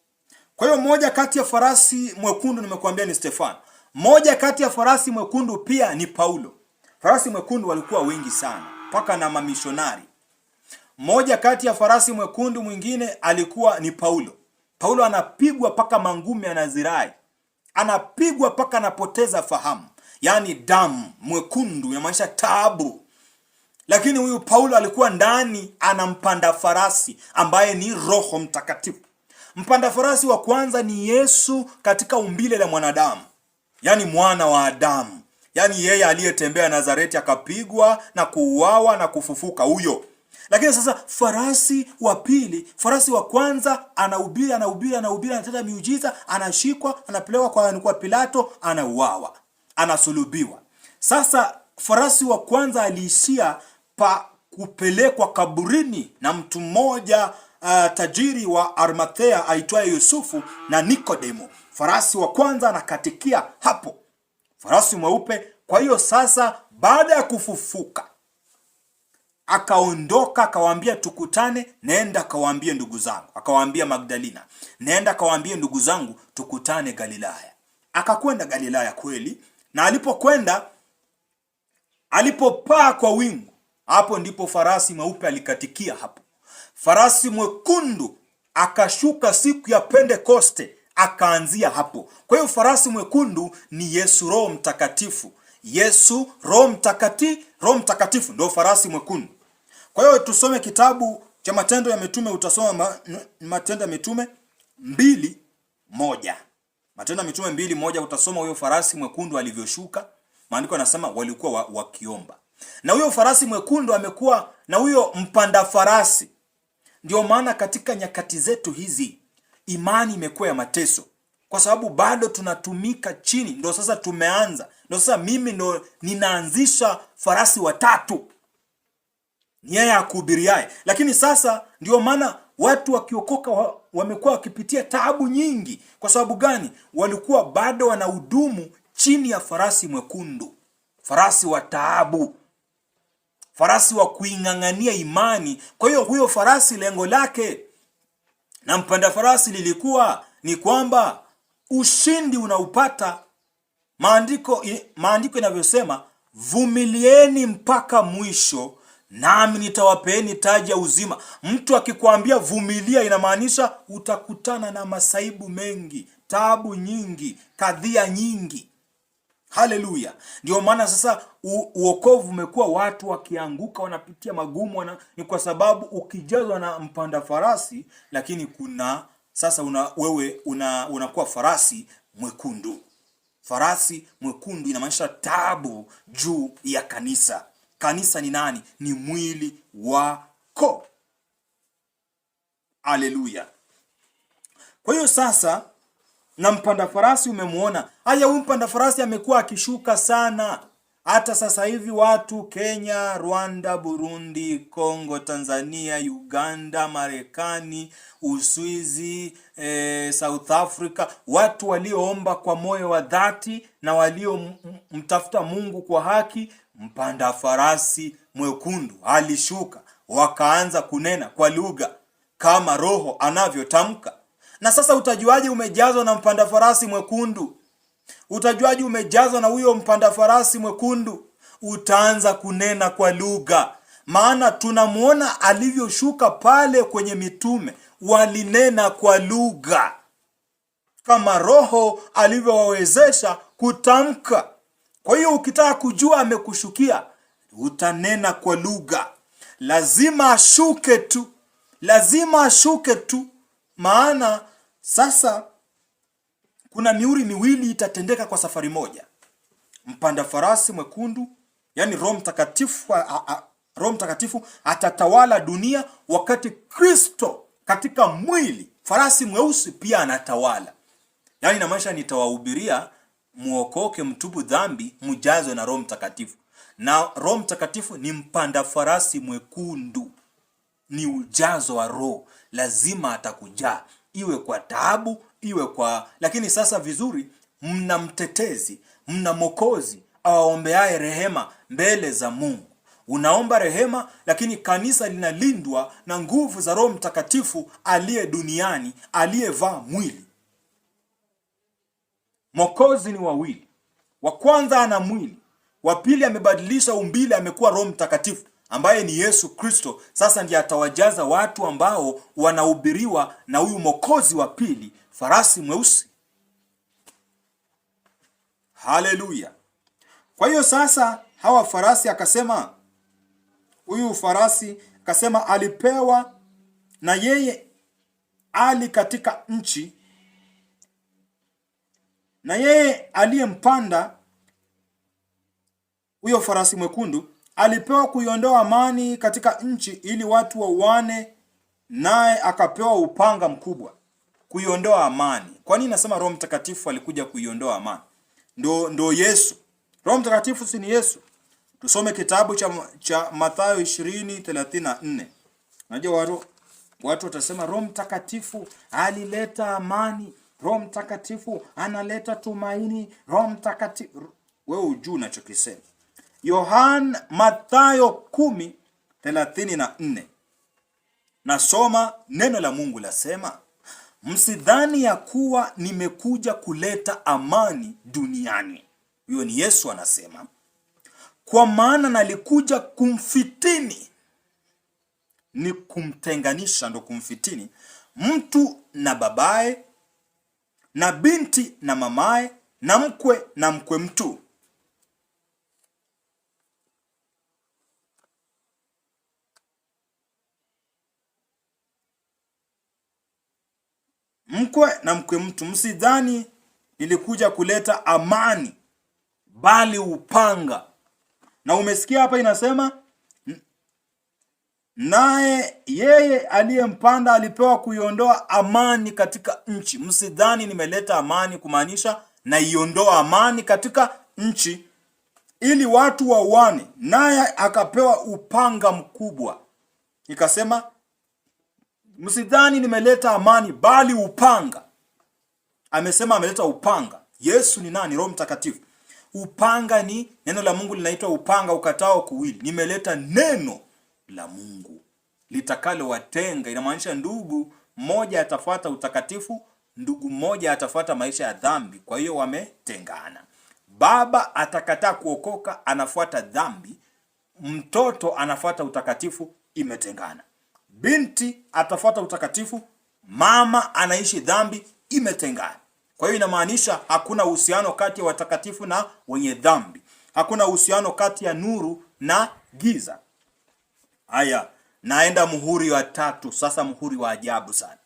Kwa hiyo moja kati ya farasi mwekundu nimekuambia ni Stefano. Moja kati ya farasi mwekundu pia ni Paulo. Farasi mwekundu walikuwa wengi sana, mpaka na mamishonari. Moja kati ya farasi mwekundu mwingine alikuwa ni Paulo. Paulo anapigwa paka mangumi anazirai. Anapigwa paka anapoteza fahamu. yani damu, mwekundu inamaanisha taabu. Lakini huyu Paulo alikuwa ndani ana mpanda farasi ambaye ni Roho Mtakatifu. Mpanda farasi wa kwanza ni Yesu katika umbile la mwanadamu, yani mwana wa Adamu, yani yeye aliyetembea Nazareti akapigwa na kuuawa na kufufuka, huyo. Lakini sasa farasi wa pili, farasi wa kwanza anahubiri, anatenda miujiza, anashikwa, anapelekwa kwa Pilato, anauawa, anasulubiwa. Sasa farasi wa kwanza aliishia pa kupelekwa kaburini na mtu mmoja tajiri wa Arimathea aitwaye Yusufu na Nikodemo. Farasi wa kwanza anakatikia hapo, farasi mweupe. Kwa hiyo sasa baada ya kufufuka akaondoka, akawaambia tukutane, nenda akawaambie ndugu zangu. Akawaambia Magdalena, nenda akawaambie ndugu zangu tukutane Galilaya. Akakwenda Galilaya kweli, na alipokwenda, alipopaa kwa wingu, hapo ndipo farasi mweupe alikatikia hapo. Farasi mwekundu akashuka siku ya Pentekoste, akaanzia hapo. Kwa hiyo farasi mwekundu ni Yesu Roho Mtakatifu. Yesu Roho Mtakatifu ndio farasi mwekundu. Kwa hiyo tusome kitabu cha Matendo ya Mitume. Utasoma Matendo ya Mitume 2:1. Matendo ya Mitume 2:1 utasoma huyo farasi mwekundu alivyoshuka. Maandiko yanasema walikuwa wakiomba. Na huyo farasi mwekundu amekuwa na huyo mpanda farasi. Ndio maana katika nyakati zetu hizi imani imekuwa ya mateso, kwa sababu bado tunatumika chini. Ndio sasa tumeanza, ndio sasa mimi ndo ninaanzisha farasi watatu, ni yeye akuhubiriaye. Lakini sasa ndio maana watu wakiokoka wamekuwa wakipitia taabu nyingi. Kwa sababu gani? Walikuwa bado wanahudumu chini ya farasi mwekundu, farasi wa taabu, farasi wa kuing'ang'ania imani. Kwa hiyo huyo farasi lengo lake na mpanda farasi lilikuwa ni kwamba ushindi unaupata. Maandiko inavyosema, vumilieni mpaka mwisho nami nitawapeeni taji ya uzima. Mtu akikwambia vumilia, inamaanisha utakutana na masaibu mengi, taabu nyingi, kadhia nyingi. Haleluya. Ndio maana sasa uokovu umekuwa watu wakianguka, wanapitia magumu, ni kwa sababu ukijazwa na mpanda farasi. Lakini wewe unakuwa farasi mwekundu. Farasi mwekundu inamaanisha taabu juu ya kanisa. Kanisa ni nani? Ni mwili wako. Haleluya. Kwa hiyo sasa, na mpanda farasi umemuona. Huyu mpanda farasi amekuwa akishuka sana. Hata sasa hivi watu Kenya, Rwanda, Burundi, Kongo, Tanzania, Uganda, Marekani, Uswizi, South Africa, watu walioomba kwa moyo wa dhati na waliomtafuta Mungu kwa haki, mpanda farasi mwekundu alishuka, wakaanza kunena kwa lugha kama Roho anavyotamka. Na sasa utajuaje umejazwa na mpanda farasi mwekundu? Utajuaje umejazwa na huyo mpanda farasi mwekundu? Utaanza kunena kwa lugha. Maana tunamuona alivyoshuka pale kwenye mitume, walinena kwa lugha kama Roho alivyowawezesha kutamka. Kwa hiyo ukitaka kujua amekushukia, utanena kwa lugha. Lazima ashuke tu. Maana sasa kuna mihuri miwili itatendeka kwa safari moja. Mpanda farasi mwekundu, yani Roho Mtakatifu atatawala dunia, wakati Kristo katika mwili farasi mweusi pia anatawala. Yani inamaanisha nitawahubiria muokoke, mtubu dhambi, mjazwe na Roho Mtakatifu. Na Roho Mtakatifu ni mpanda farasi mwekundu, ni ujazo wa Roho. Lazima atakujaa, iwe kwa taabu, iwe kwa... Lakini sasa vizuri, mna mtetezi, mna Mwokozi awaombeaye rehema mbele za Mungu. Unaomba rehema, lakini kanisa linalindwa na nguvu za Roho Mtakatifu aliye duniani, aliyevaa mwili. Mwokozi ni wawili. Wa kwanza ana mwili, wa pili amebadilisha umbile, amekuwa Roho Mtakatifu ambaye ni Yesu Kristo. Sasa ndiye atawajaza watu ambao wanahubiriwa na huyu Mwokozi wa pili, farasi mweusi. Haleluya. Kwa hiyo sasa hawa farasi akasema, huyu farasi akasema alipewa na yeye ali katika nchi, na yeye aliyempanda huyo farasi mwekundu alipewa kuiondoa amani katika nchi ili watu wauane, naye akapewa upanga mkubwa. Kuiondoa amani. Kwa nini nasema Roho Mtakatifu alikuja kuiondoa amani? Ndo Yesu. Roho Mtakatifu si ni Yesu? Tusome kitabu cha Mathayo 20:34. Unajua watu watasema Roho Mtakatifu alileta amani, Roho Mtakatifu analeta tumaini, Roho Mtakatifu. Wewe hujui unachokisema. Mathayo 10:34. Nasoma neno la Mungu lasema, msidhani ya kuwa nimekuja kuleta amani duniani. Huyo ni Yesu anasema. Kwa maana nalikuja kumfitini, ni kumtenganisha, ndo kumfitini, mtu na babaye, na binti na mamaye, na mkwe na mkwe mtu. Mkwe na mkwe mtu. Msidhani nilikuja kuleta amani, bali upanga. Na umesikia hapa inasema, naye yeye aliyempanda alipewa kuiondoa amani katika nchi. Msidhani nimeleta amani, kumaanisha na iondoa amani katika nchi ili watu wauane, naye akapewa upanga mkubwa. Ikasema, msidhani nimeleta amani bali upanga. Amesema ameleta upanga. Yesu ni nani? Roho Mtakatifu. Upanga ni neno la Mungu, linaitwa upanga ukatao kuwili. Nimeleta neno la Mungu litakalo watenga. Inamaanisha ndugu mmoja atafuata utakatifu, ndugu mmoja atafuata maisha ya dhambi. Kwa hiyo wametengana. Baba atakataa kuokoka, anafuata dhambi. Mtoto anafuata utakatifu, imetengana. Binti atafuata utakatifu, mama anaishi dhambi, imetengana. Kwa hiyo inamaanisha hakuna uhusiano kati ya watakatifu na wenye dhambi. Hakuna uhusiano kati ya nuru na giza. Haya, naenda muhuri wa 3. Sasa muhuri wa ajabu sana.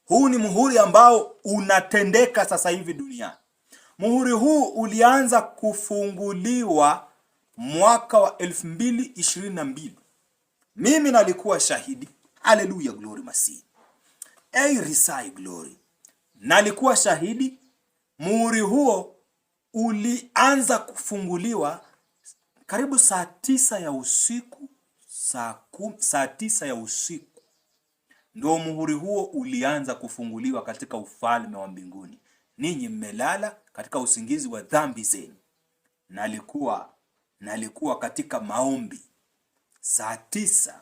Huu ni muhuri ambao unatendeka sasa hivi duniani. Muhuri huu ulianza kufunguliwa mwaka wa 2022. Mimi nalikuwa shahidi. Haleluya, glory Masihi. Risai glory. Nalikuwa shahidi. Muhuri huo ulianza kufunguliwa karibu saa 9 ya usiku, saa 9 ya usiku. Ndio muhuri huo ulianza kufunguliwa katika ufalme wa mbinguni. Ninyi mmelala katika usingizi wa dhambi zenu. Nalikuwa katika maombi saa 9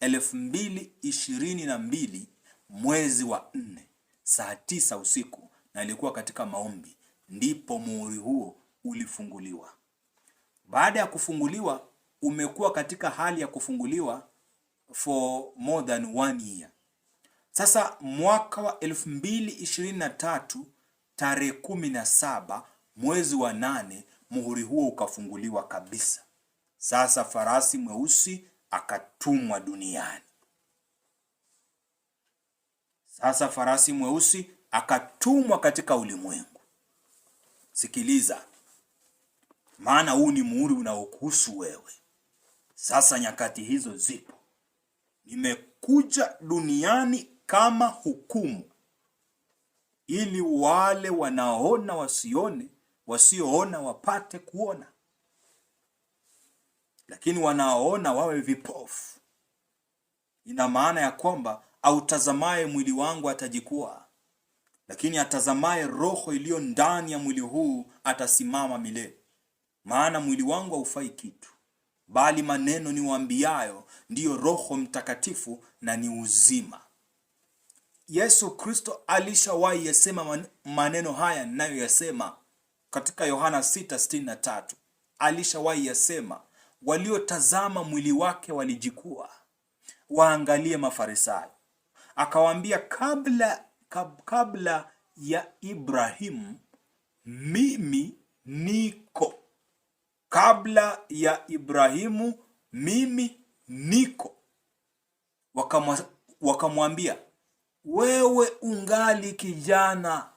2022 mwezi wa 4 saa 9 usiku, nalikuwa katika maombi, ndipo muhuri huo ulifunguliwa. Baada ya kufunguliwa, umekuwa katika hali ya kufunguliwa for more than 1 year. Sasa mwaka wa 2023 tarehe 17 mwezi wa 8 muhuri huo ukafunguliwa kabisa. Sasa farasi mweusi akatumwa duniani. Sasa farasi mweusi akatumwa katika ulimwengu. Sikiliza, maana huu ni muhuri unaokuhusu wewe. Sasa nyakati hizo zipo. Nimekuja duniani kama hukumu, ili wale wanaoona wasione, wasioona wapate kuona, lakini wanaoona wawe vipofu. Ina maana ya kwamba autazamaye mwili wangu atajikwaa, lakini atazamaye roho iliyo ndani ya mwili huu atasimama milele. Maana mwili wangu haufai kitu, bali maneno niwaambiayo ndiyo Roho Mtakatifu na ni uzima. Yesu Kristo alishawahi yasema maneno haya ninayoyasema katika Yohana 6:63. Alishawahi yasema, waliotazama mwili wake walijikua, waangalie Mafarisayo. Akawaambia, kabla ya Ibrahimu mimi niko. kabla ya Ibrahimu mimi niko. Wakamwambia, wewe ungali kijana,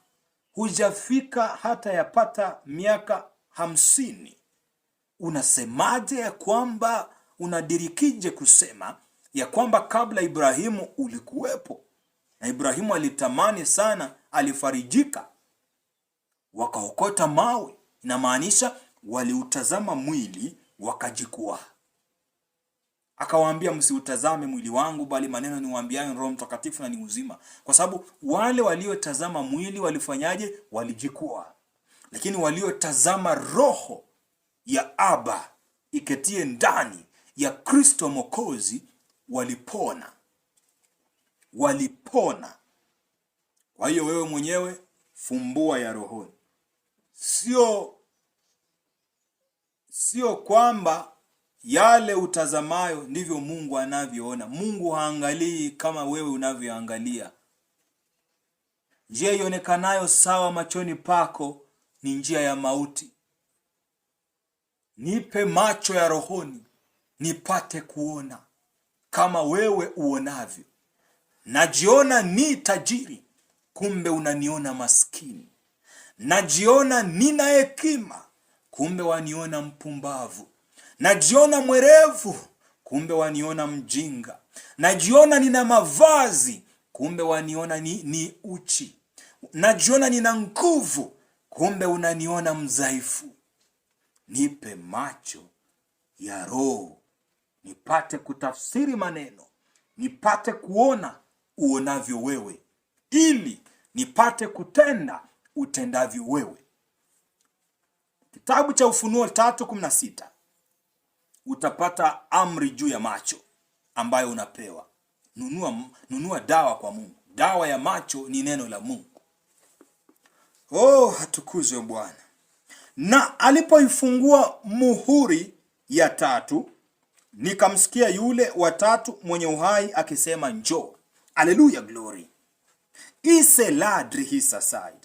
hujafika hata yapata miaka 50. Unasemaje ya kwamba unadirikije kusema ya kwamba kabla Ibrahimu ulikuwepo? Na Ibrahimu alitamani sana, alifarijika. Wakaokota mawe, inamaanisha waliutazama mwili wakajikwaa. Akawaambia, msiutazame mwili wangu, bali maneno niwaambiayo Roho Mtakatifu na ni uzima. Kwa sababu wale waliotazama mwili walifanyaje? Walijikwaa. Lakini waliotazama roho ya Aba iketie ndani ya Kristo Mwokozi walipona. Walipona. Kwa hiyo wewe mwenyewe fumbua ya rohoni. Sio kwamba yale utazamayo ndivyo Mungu anavyoona. Mungu haangalii kama wewe unavyoangalia. Njia ionekanayo sawa machoni pako ni njia ya mauti. Nipe macho ya rohoni nipate kuona kama wewe uonavyo. Najiona ni tajiri, kumbe unaniona maskini. Najiona nina hekima, kumbe waniona mpumbavu. Najiona mwerevu, kumbe waniona mjinga. Najiona nina mavazi, kumbe waniona ni uchi. Najiona nina nguvu, kumbe unaniona mdhaifu. Nipe macho ya roho nipate kutafsiri maneno, nipate kuona uonavyo wewe, ili nipate kutenda utendavyo wewe. Kitabu cha Ufunuo 3:16 utapata amri juu ya macho ambayo unapewa. Nunua dawa kwa Mungu. Dawa ya macho ni neno la Mungu. Atukuzwe Bwana. Na alipoifungua muhuri ya 3, nikamsikia yule wa 3 mwenye uhai akisema, njoo. Haleluya, glory. Ise ladri hisa side.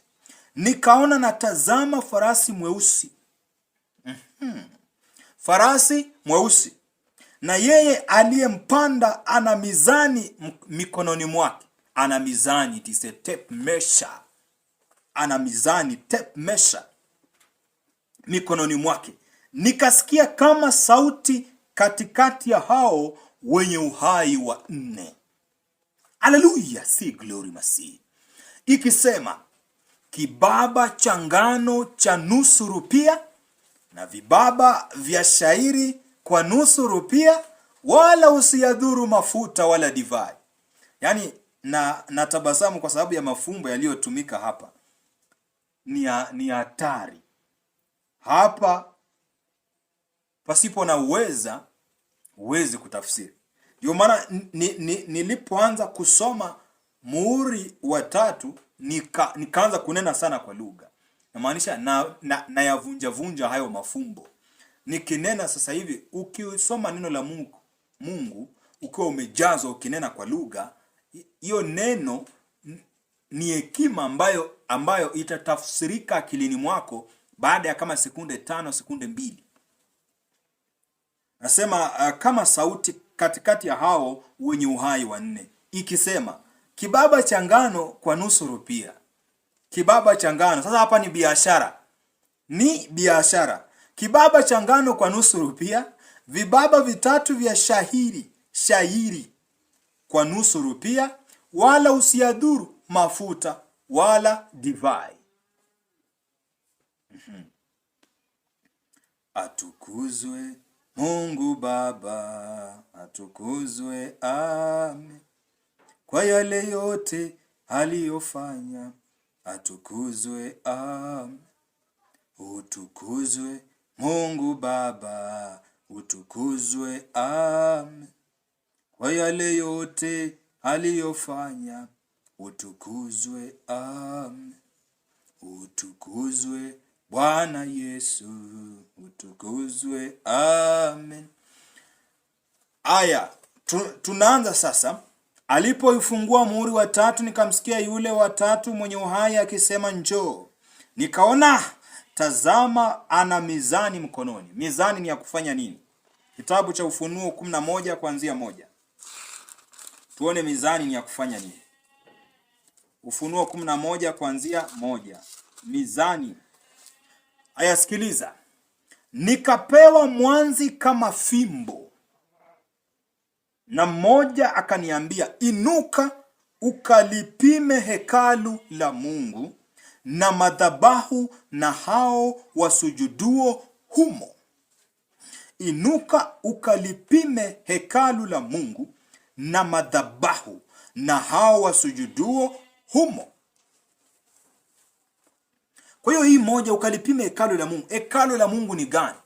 Nikaona na tazama farasi mweusi. Farasi mweusi. Na yeye aliyempanda ana mizani mikononi mwake. Ana mizani, it is a tape measure. Ana mizani, tape measure mikononi mwake. Nikasikia kama sauti katikati ya hao wenye uhai wa 4. Haleluya, si glory masi. Ikisema, kibaba cha ngano cha nusu rupia na vibaba vya shairi kwa nusu rupia, wala usiyadhuru mafuta wala divai. Yani na tabasamu kwa sababu ya mafumbo yaliyotumika hapa. Ni hatari. Hapa pasipo na uwezi kutafsiri. Ndio maana nilipoanza kusoma muhuri wa 3 nikaanza kunena sana kwa lugha. Namaanisha na yavunja hayo mafumbo. Nikinena sasa hivi, ukisoma neno la Mungu ukiwa umejazwa ukinena kwa lugha, hiyo neno ni hekima ambayo itatafsirika akilini mwako baada ya kama sekunde 5, sekunde 2. Nasema kama sauti katikati ya hao wenye uhai wa 4 ikisema, kibaba cha ngano kwa nusu rupia. Kibaba cha ngano. Sasa hapa ni biashara. Ni biashara. Kibaba cha ngano kwa nusu rupia, vibaba 3 vya shairi kwa nusu rupia, wala usiyadhuru mafuta wala divai. Atukuzwe Mungu Baba, atukuzwe amen, kwa yale yote aliyofanya. Atukuzwe amen. Utukuzwe Mungu Baba, utukuzwe amen, kwa yale yote aliyofanya. Utukuzwe amen. Utukuzwe Bwana Yesu, utukuzwe amen. Aya, tunaanza sasa. Alipoifungua muhuri wa 3, nikamsikia yule wa 3 mwenye uhai akisema, njoo. Nikaona tazama ana mizani mkononi. Mizani ni ya kufanya nini? Kitabu cha Ufunuo 11 kuanzia 1. Tuone mizani ni ya kufanya nini. Ufunuo 11 kuanzia 1. Mizani. Aya, sikiliza. Nikapewa mwanzi kama fimbo, na mmoja akaniambia, inuka ukalipime hekalu la Mungu na madhabahu na hao wasujuduo humo. Inuka ukalipime hekalu la Mungu na madhabahu na hao wasujuduo humo. Kwa hiyo hii moja, ukalipime hekalu la Mungu. Hekalu la Mungu ni gani?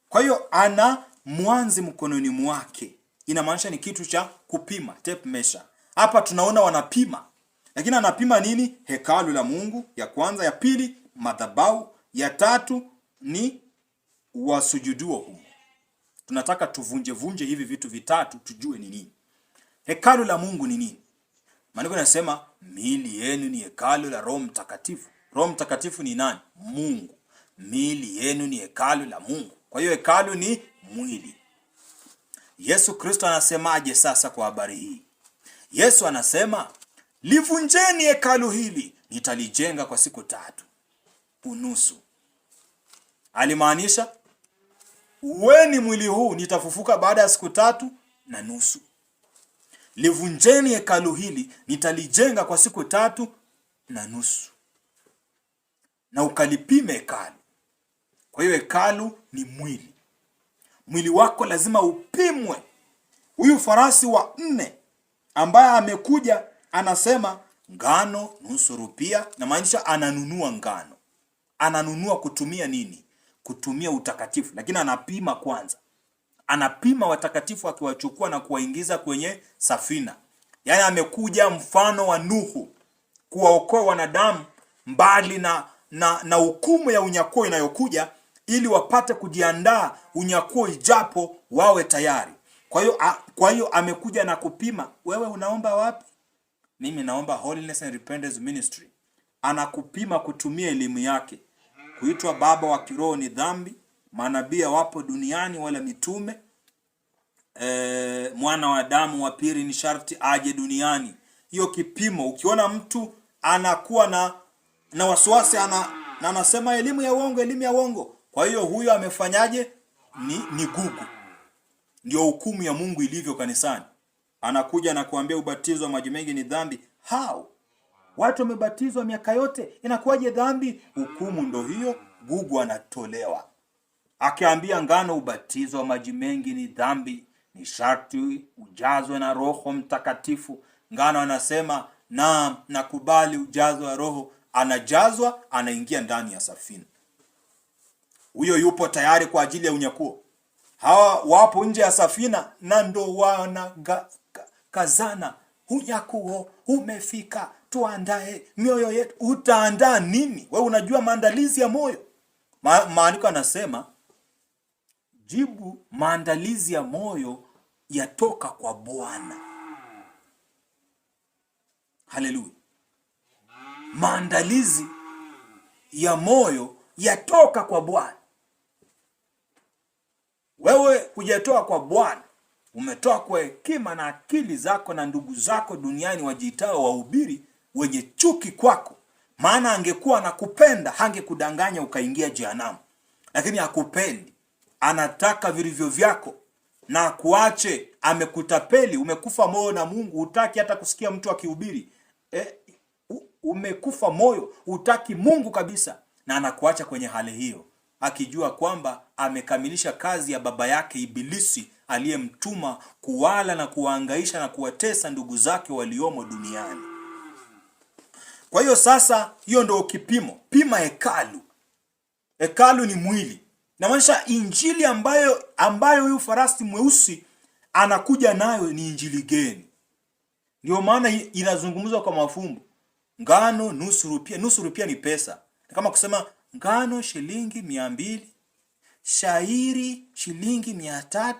Kwa hiyo ana mwanzi mkononi mwake. Inamaanisha ni kitu cha kupima, tape measure. Hapa tunaona wanapima. Lakini anapima nini? Hekalu la Mungu ya kwanza, ya pili madhabahu, ya tatu ni wasujuduo humo. Tunataka tuvunje hivi vitu vitatu tujue ni nini. Hekalu la Mungu ni nini? Maandiko yanasema miili yenu ni hekalu la Roho Mtakatifu. Roho Mtakatifu ni nani? Mungu. Miili yenu ni hekalu la Mungu. Kwa hiyo hekalu ni mwili. Yesu Kristo anasemaje sasa kwa habari hii? Yesu anasema, livunjeni hekalu hili, nitalijenga kwa siku 3 unusu. Alimaanisha uweni mwili huu, nitafufuka baada ya siku 3 na nusu. Livunjeni hekalu hili, nitalijenga kwa siku 3 na nusu. Na ukalipime hekalu. Kwa hiyo hekalu ni mwili. Mwili wako lazima upimwe. Huyu farasi wa 4 ambaye amekuja anasema ngano nusu rupia, na maanisha ananunua ngano. Ananunua kutumia nini? Kutumia utakatifu. Lakini anapima kwanza. Anapima watakatifu akiwachukua na kuwaingiza kwenye safina. Yaani amekuja mfano wa Nuhu kuwaokoa wanadamu mbali na hukumu ya unyakuo inayokuja, ili wapate kujiandaa unyakuo ijapo wawe tayari. Kwa hiyo amekuja na kupima. Wewe unaomba wapi? Mimi naomba Holiness and Repentance Ministry. Anakupima kutumia elimu yake. Kuitwa baba wa kiroho ni dhambi. Manabii wapo duniani wala mitume. Mwana wa Adamu wa pili ni sharti aje duniani. Hiyo kipimo. Ukiona mtu anakuwa na wasiwasi na anasema elimu ya uongo. Kwa hiyo huyo amefanyaje? Ni gugu. Ndio hukumu ya Mungu ilivyo kanisani. Anakuja na kuambia ubatizo wa maji mengi ni dhambi. How? Watu wamebatizwa miaka yote, inakuwaje dhambi? Hukumu ndo hiyo, gugu anatolewa. Akiambia ngano ubatizo wa maji mengi ni dhambi, ni sharti ujazwe na Roho Mtakatifu. Ngano anasema naam, nakubali ujazo wa Roho. Anajazwa, anaingia ndani ya safina. Huyo yupo tayari kwa ajili ya unyakuo. Hawa wapo nje ya safina na ndo kazana, unyakuo umefika, tuandae mioyo yetu. Utaandaa nini? Wewe unajua maandalizi ya moyo? Maandiko anasema jibu, maandalizi ya moyo yatoka kwa Bwana. Haleluya. Maandalizi ya moyo yatoka kwa Bwana. Wewe hujatoa kwa Bwana, umetoa kwa hekima na akili zako na ndugu zako duniani wajiitao wahubiri wenye chuki kwako. Maana angekuwa anakupenda hangekudanganya ukaingia jehanamu. Lakini hakupendi. Anataka vilivyo vyako na kuache. Amekutapeli, umekufa moyo na Mungu, hutaki hata kusikia mtu akihubiri. Umekufa moyo, hutaki Mungu kabisa, na anakuacha kwenye hali hiyo, akijua kwamba amekamilisha kazi ya baba yake Ibilisi aliyemtuma kuwala na kuwahangaisha na kuwatesa ndugu zake waliomo duniani. Kwa hiyo sasa, hiyo ndio kipimo. Pima hekalu. Hekalu ni mwili. Na maanisha injili ambayo huyu farasi mweusi anakuja nayo ni injili geni. Ndio maana inazungumzwa kwa mafumbo. Ngano nusu rupia. Nusu rupia ni pesa. Kama kusema ngano shilingi 200, shairi shilingi 300,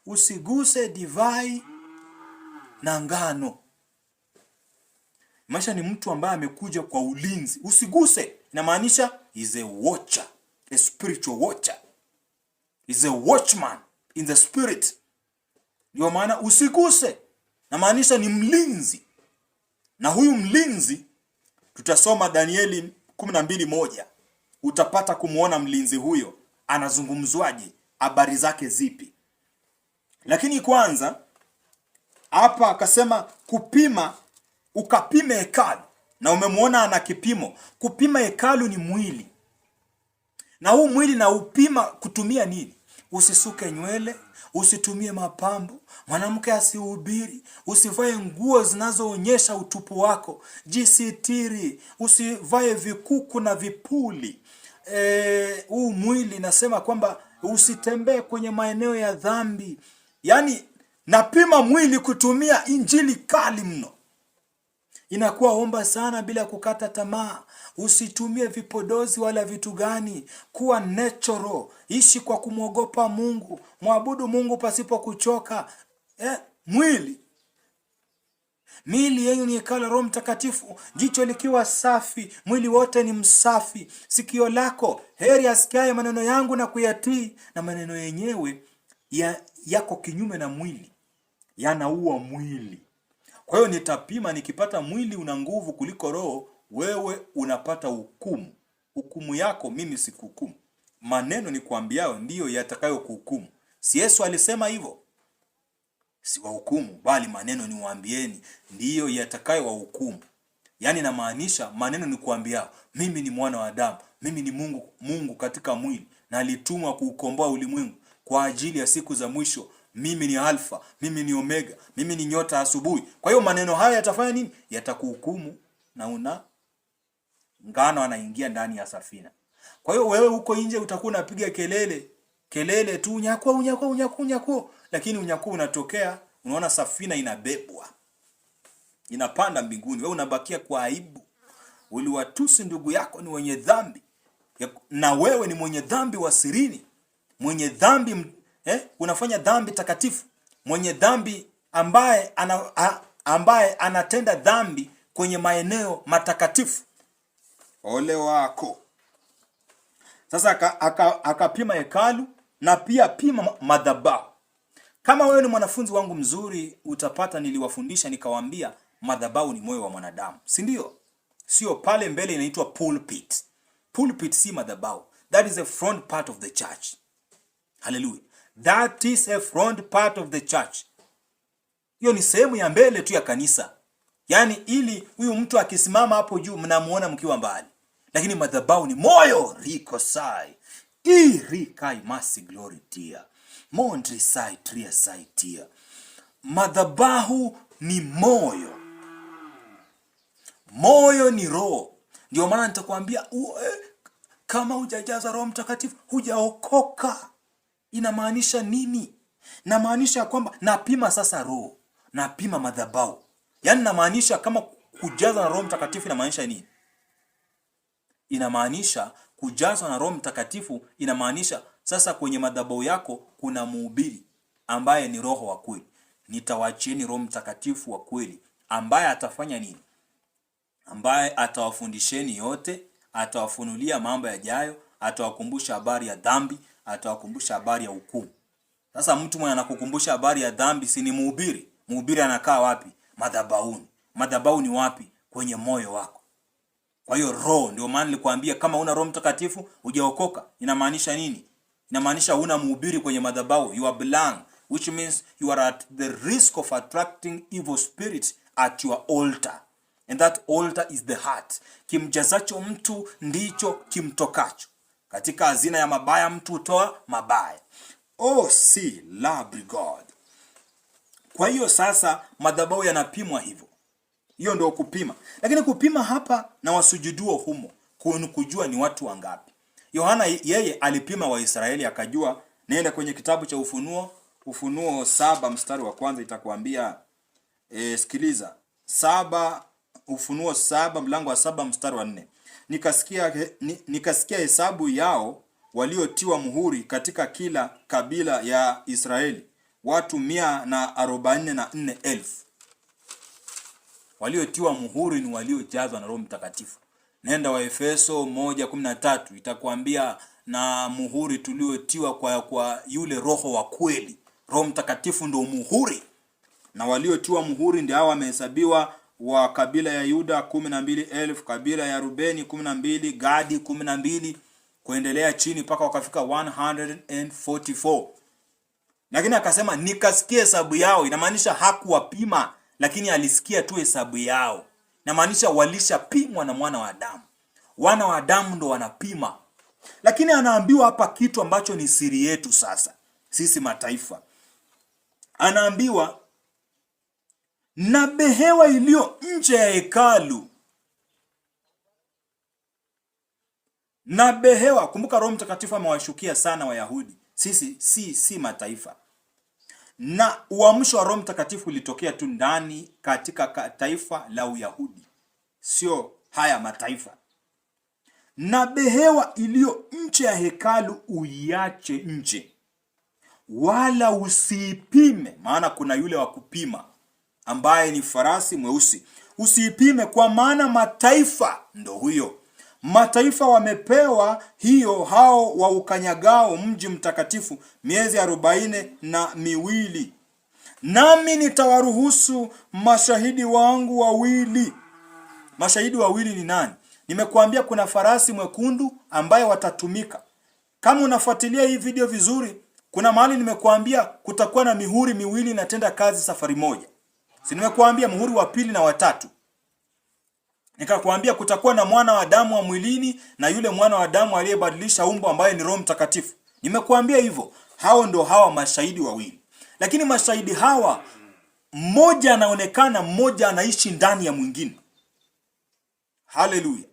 usiguse divai na ngano. Maisha ni mtu ambaye amekuja kwa ulinzi. Usiguse. Inamaanisha is a watcher, a spiritual watcher. Is a watchman in the spirit. Ndio maana usiguse, na maanisha ni mlinzi. Na huyu mlinzi tutasoma Danieli 12:1. Utapata kumuona mlinzi huyo anazungumzwaje, habari zake zipi. Lakini kwanza hapa akasema kupima, ukapime hekalu, na umemuona ana kipimo. Kupima hekalu ni mwili. Na huu mwili na upima kutumia nini? Usisuke nywele, usitumie mapambo, mwanamke asihubiri, usivae nguo zinazoonyesha utupu wako, jisitiri, usivae vikuku na vipuli. Huu mwili nasema kwamba usitembee kwenye maeneo ya dhambi. Yaani napima mwili kutumia injili kali mno. Inakuwa omba sana bila kukata tamaa. Usitumie vipodozi wala vitu gani. Kuwa natural. Ishi kwa kumwogopa Mungu. Mwabudu Mungu pasipo kuchoka. Mwili. Miili yenu ni hekalu la Roho Mtakatifu. Jicho likiwa safi, mwili wote ni msafi. Sikio lako, heri asikiaye maneno yangu na kuyatii. Na maneno yenyewe yako kinyume na mwili. Yanaua mwili. Kwa hiyo nitapima, nikipata mwili una nguvu kuliko roho, wewe unapata hukumu. Hukumu yako mimi sikuhukumu. Maneno ni kuambiao ndiyo yatakayo kuhukumu. Si Yesu alisema hivyo? Si wahukumu, bali maneno ni waambieni ndiyo yatakayo wahukumu. Yaani namaanisha maneno ni kuambiao mimi ni mwana wa Adamu, mimi ni Mungu katika mwili, na alitumwa kuukomboa ulimwengu kwa ajili ya siku za mwisho. Mimi ni Alfa, mimi ni Omega, mimi ni nyota asubuhi. Kwa hiyo maneno haya yatafanya nini? Yatakuhukumu, na ngano anaingia ndani ya safina. Kwa hiyo wewe huko nje utakuwa unapiga kelele tu, unyakuo. Lakini unyakuo unatokea, unaona safina inabebwa, inapanda mbinguni. Wewe unabakia kwa aibu. Uliwatusi ndugu yako ni wenye dhambi, na wewe ni mwenye dhambi wa sirini, mwenye dhambi unafanya dhambi takatifu, mwenye dhambi ambaye anatenda dhambi kwenye maeneo matakatifu. Ole wako. Sasa akapima hekalu na pia pima madhabahu. Kama wewe ni mwanafunzi wangu mzuri, utapata niliwafundisha nikawaambia madhabahu ni moyo wa mwanadamu, si ndio? Sio pale mbele inaitwa pulpit. Pulpit si madhabahu. That is a front part of the church. Hallelujah. That is a front part of the church. Hiyo ni sehemu ya mbele tu ya kanisa. Yaani ili huyu mtu akisimama hapo juu mnamuona mkiwa mbali. Lakini madhabahu ni moyo. Riko sai. Irikai masi glory tia. Mondri sai tria sai tia. Madhabahu ni moyo. Moyo ni roho. Ndio maana nitakwambia kama hujajaza Roho Mtakatifu hujaokoka. Inamaanisha nini? Namaanisha kwamba napima sasa roho, napima madhabahu. Yaani namaanisha kama kujaza na Roho Mtakatifu inamaanisha nini? Inamaanisha kujazwa na Roho Mtakatifu inamaanisha sasa kwenye madhabahu yako kuna mhubiri ambaye ni roho wa kweli. Nitawachieni Roho Mtakatifu wa kweli ambaye atafanya nini? Ambaye atawafundisheni yote, atawafunulia mambo yajayo, atawakumbusha habari ya dhambi, atawakumbusha habari ya hukumu. Sasa mtu mwenye anakukumbusha habari ya dhambi si ni mhubiri? Mhubiri anakaa wapi? Madhabahuni. Madhabahu ni wapi? Kwenye moyo wako. Kwa hiyo roho, ndio maana nilikwambia kama una Roho Mtakatifu hujaokoka. Inamaanisha nini? Inamaanisha una mhubiri kwenye madhabahu. You are blind, which means you are at the risk of attracting evil spirits at your altar. And that altar is the heart. Kimjazacho mtu ndicho kimtokacho. Katika hazina ya mabaya mtu hutoa mabaya. Oh, si love God. Kwa hiyo sasa madhabahu yanapimwa hivyo. Hiyo ndio kupima. Lakini kupima hapa na wasujuduo humo, kujua ni watu wangapi. Yohana yeye alipima Waisraeli akajua. Nenda kwenye kitabu cha Ufunuo 7 mstari wa kwanza itakuambia sikiliza. Ufunuo 7 mlango wa 7 mstari wa 4. Nikasikia hesabu yao waliotiwa muhuri katika kila kabila ya Israeli, watu 144,000. Waliotiwa muhuri ni waliojazwa na Roho Mtakatifu. Nenda wa Efeso 1:13 itakwambia na muhuri tuliotiwa kwa yule Roho wa kweli. Roho Mtakatifu ndio muhuri, na waliotiwa muhuri ndio hao wamehesabiwa wa kabila ya Yuda 12,000, kabila ya Rubeni 12, Gadi 12, kuendelea chini mpaka wakafika 144. Lakini akasema nikasikia hesabu yao. Inamaanisha hakuwapima, lakini alisikia tu hesabu yao. Inamaanisha walishapimwa na mwana wa Adamu. Wana wa Adamu ndo wanapima. Lakini anaambiwa hapa kitu ambacho ni siri yetu sasa, sisi mataifa. Anaambiwa na behewa iliyo nje ya hekalu. Na behewa, kumbuka Roho Mtakatifu amewashukia sana Wayahudi. Sisi si mataifa. Na uamsho wa Roho Mtakatifu ulitokea tu ndani katika taifa la Uyahudi, sio haya mataifa. Na behewa iliyo nje ya hekalu uiache nje, wala usiipime. Maana kuna yule wa kupima ambaye ni farasi mweusi. Usiipime, kwa maana mataifa, ndo huyo mataifa wamepewa hiyo, hao wa ukanyagao mji mtakatifu miezi 42. Nami nitawaruhusu mashahidi wangu wawili. Mashahidi wawili ni nani? Nimekuambia kuna farasi mwekundu ambaye watatumika. Kama unafuatilia hii video vizuri, kuna mahali nimekuambia kutakuwa na mihuri miwili inatenda kazi safari moja. Si nimekuambia muhuri wa pili na watatu? Nikakwambia kutakuwa na mwana wa damu wa mwilini na yule mwana wa damu aliyebadilisha umbo ambaye ni Roho Mtakatifu. Nimekuambia hivyo. Hao ndo hawa mashahidi wawili. Lakini mashahidi hawa, mmoja anaonekana, mmoja anaishi ndani ya mwingine. Haleluya.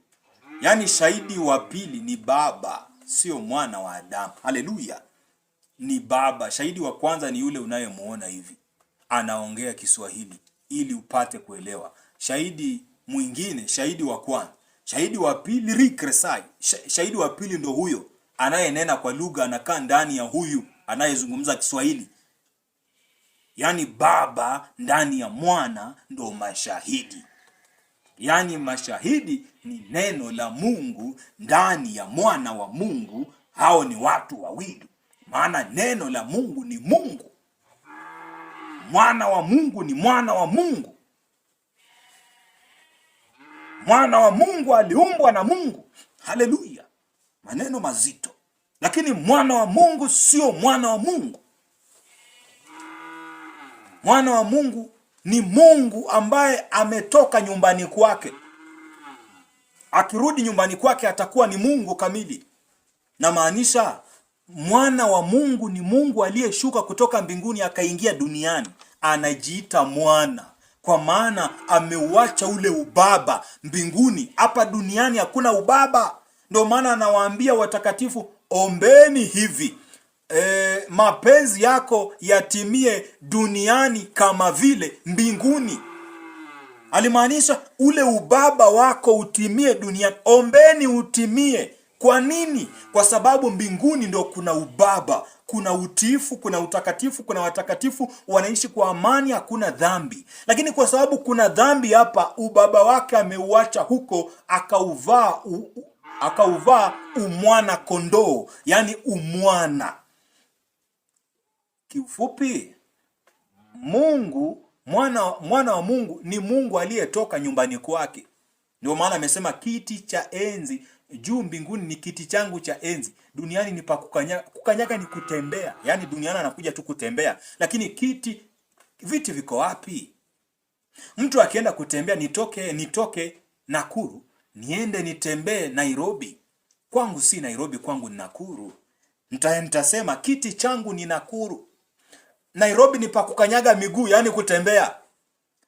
Yaani shahidi wa pili ni Baba, sio mwana wa Adamu. Haleluya. Ni Baba. Shahidi wa kwanza ni yule unayemuona hivi, anaongea Kiswahili ili upate kuelewa. Shahidi mwingine, shahidi wa kwanza. Shahidi wa pili rikresai. Shahidi wa pili ndo huyo anayenena kwa lugha, anakaa ndani ya huyu anayezungumza Kiswahili. Yaani Baba ndani ya mwana ndo mashahidi. Yaani mashahidi ni neno la Mungu ndani ya mwana wa Mungu. Hao ni watu wawili. Maana neno la Mungu ni Mungu. Mwana wa Mungu ni mwana wa Mungu. Mwana wa Mungu aliumbwa na Mungu. Haleluya. Maneno mazito. Lakini mwana wa Mungu sio mwana wa Mungu. Mwana wa Mungu ni Mungu ambaye ametoka nyumbani kwake. Akirudi nyumbani kwake atakuwa ni Mungu kamili. Na maanisha mwana wa Mungu ni Mungu aliyeshuka kutoka mbinguni akaingia duniani. Anajiita mwana, kwa maana ameuacha ule ubaba mbinguni. Hapa duniani hakuna ubaba. Ndio maana anawaambia watakatifu, ombeni hivi, mapenzi yako yatimie duniani kama vile mbinguni. Alimaanisha ule ubaba wako utimie duniani. Ombeni utimie. Kwa nini? Kwa sababu mbinguni ndo kuna ubaba, kuna utiifu, kuna utakatifu, kuna watakatifu wanaishi kwa amani, hakuna dhambi. Lakini kwa sababu kuna dhambi hapa, ubaba wake ameuacha huko, akauvaa umwana kondoo, yani umwana. Kifupi, Mungu, mwana wa Mungu ni Mungu aliyetoka nyumbani kwake. Ndio maana amesema kiti cha enzi juu mbinguni ni kiti changu cha enzi. Duniani ni pa kukanyaga. Kukanyaga ni kutembea. Yaani duniani anakuja tu kutembea. Lakini viti viko wapi? Mtu akienda kutembea, nitoke Nakuru, niende nitembee Nairobi. Kwangu si Nairobi, kwangu ni Nakuru. Nitasema kiti changu ni Nakuru. Nairobi ni pa kukanyaga miguu, yani kutembea.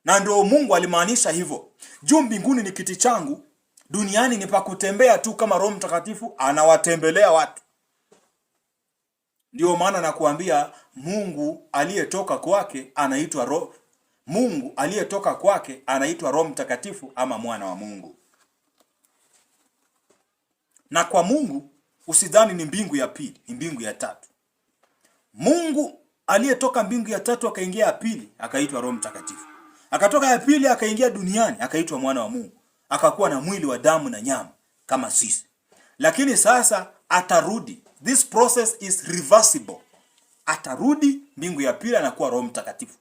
Na ndio Mungu alimaanisha hivyo. Juu mbinguni ni kiti changu, duniani ni pa kutembea tu, kama Roho Mtakatifu anawatembelea watu. Ndio maana nakuambia Mungu aliyetoka kwake anaitwa Mungu aliyetoka kwake anaitwa Roho Mtakatifu ama mwana wa Mungu. Na kwa Mungu usidhani ni mbingu ya pili, ni mbingu ya tatu. Mungu aliyetoka mbingu ya tatu akaingia ya pili akaitwa Roho Mtakatifu. Akatoka ya pili akaingia duniani akaitwa mwana wa Mungu. akakuwa na mwili wa damu na nyama kama sisi. Lakini sasa atarudi. This process is reversible. Atarudi mbingu ya pili, anakuwa Roho Mtakatifu.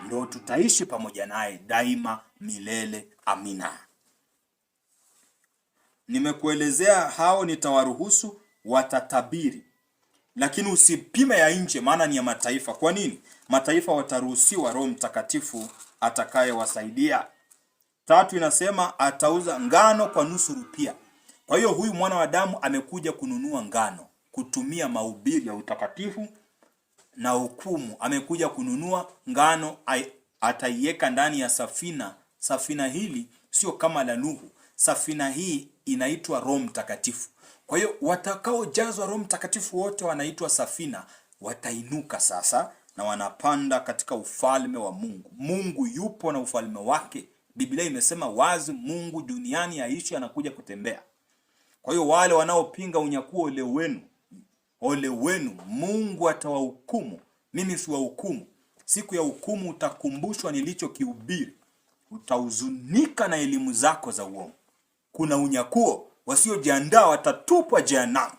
Ndio tutaishi pamoja naye daima milele. Amina. Nimekuelezea hao nitawaruhusu watatabiri. Lakini usipime ya nje, maana ni ya mataifa. Kwa nini? Mataifa wataruhusiwa Roho Mtakatifu atakayewasaidia. 3 inasema atauza ngano kwa nusu rupia. Kwa hiyo huyu mwana wa Adamu amekuja kununua ngano, kutumia mahubiri ya utakatifu na hukumu. Amekuja kununua ngano, ataiweka ndani ya safina. Safina hili sio kama la Nuhu. Safina hii inaitwa Roho Mtakatifu. Kwa hiyo watakaojazwa Roho Mtakatifu wote wanaitwa safina. Watainuka sasa na wanapanda katika ufalme wa Mungu. Mungu yupo na ufalme wake. Biblia imesema wazi, Mungu duniani aishi, anakuja kutembea. Kwa hiyo wale wanaopinga unyakuo, ole wenu. Ole wenu, Mungu atawahukumu. Mimi siwahukumu. Siku ya hukumu utakumbushwa nilichokihubiri. Utahuzunika na elimu zako za uongo. Kuna unyakuo, wasiojiandaa watatupwa jehanamu.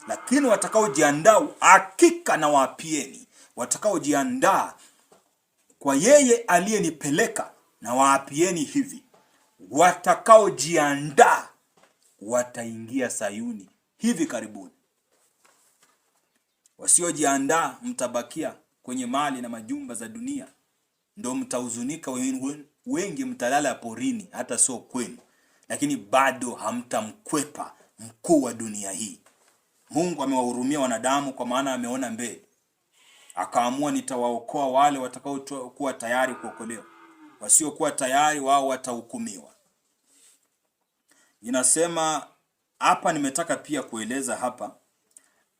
Lakini watakaojiandaa, hakika na waapieni, watakaojiandaa kwa yeye aliyenipeleka, na waapieni hivi, watakaojiandaa wataingia Sayuni hivi karibuni. Wasiojiandaa mtabakia kwenye mali na majumba za dunia. Ndio mtahuzunika, wengi mtalala porini, hata sio kwenu. Lakini bado hamtamkwepa mkuu wa dunia hii. Mungu amewahurumia wanadamu, kwa maana ameona mbele. Akaamua nitawaokoa wale watakao kuwa tayari kuokolewa. Wasiokuwa tayari, wao watahukumiwa. Inasema hapa, nimetaka pia kueleza hapa,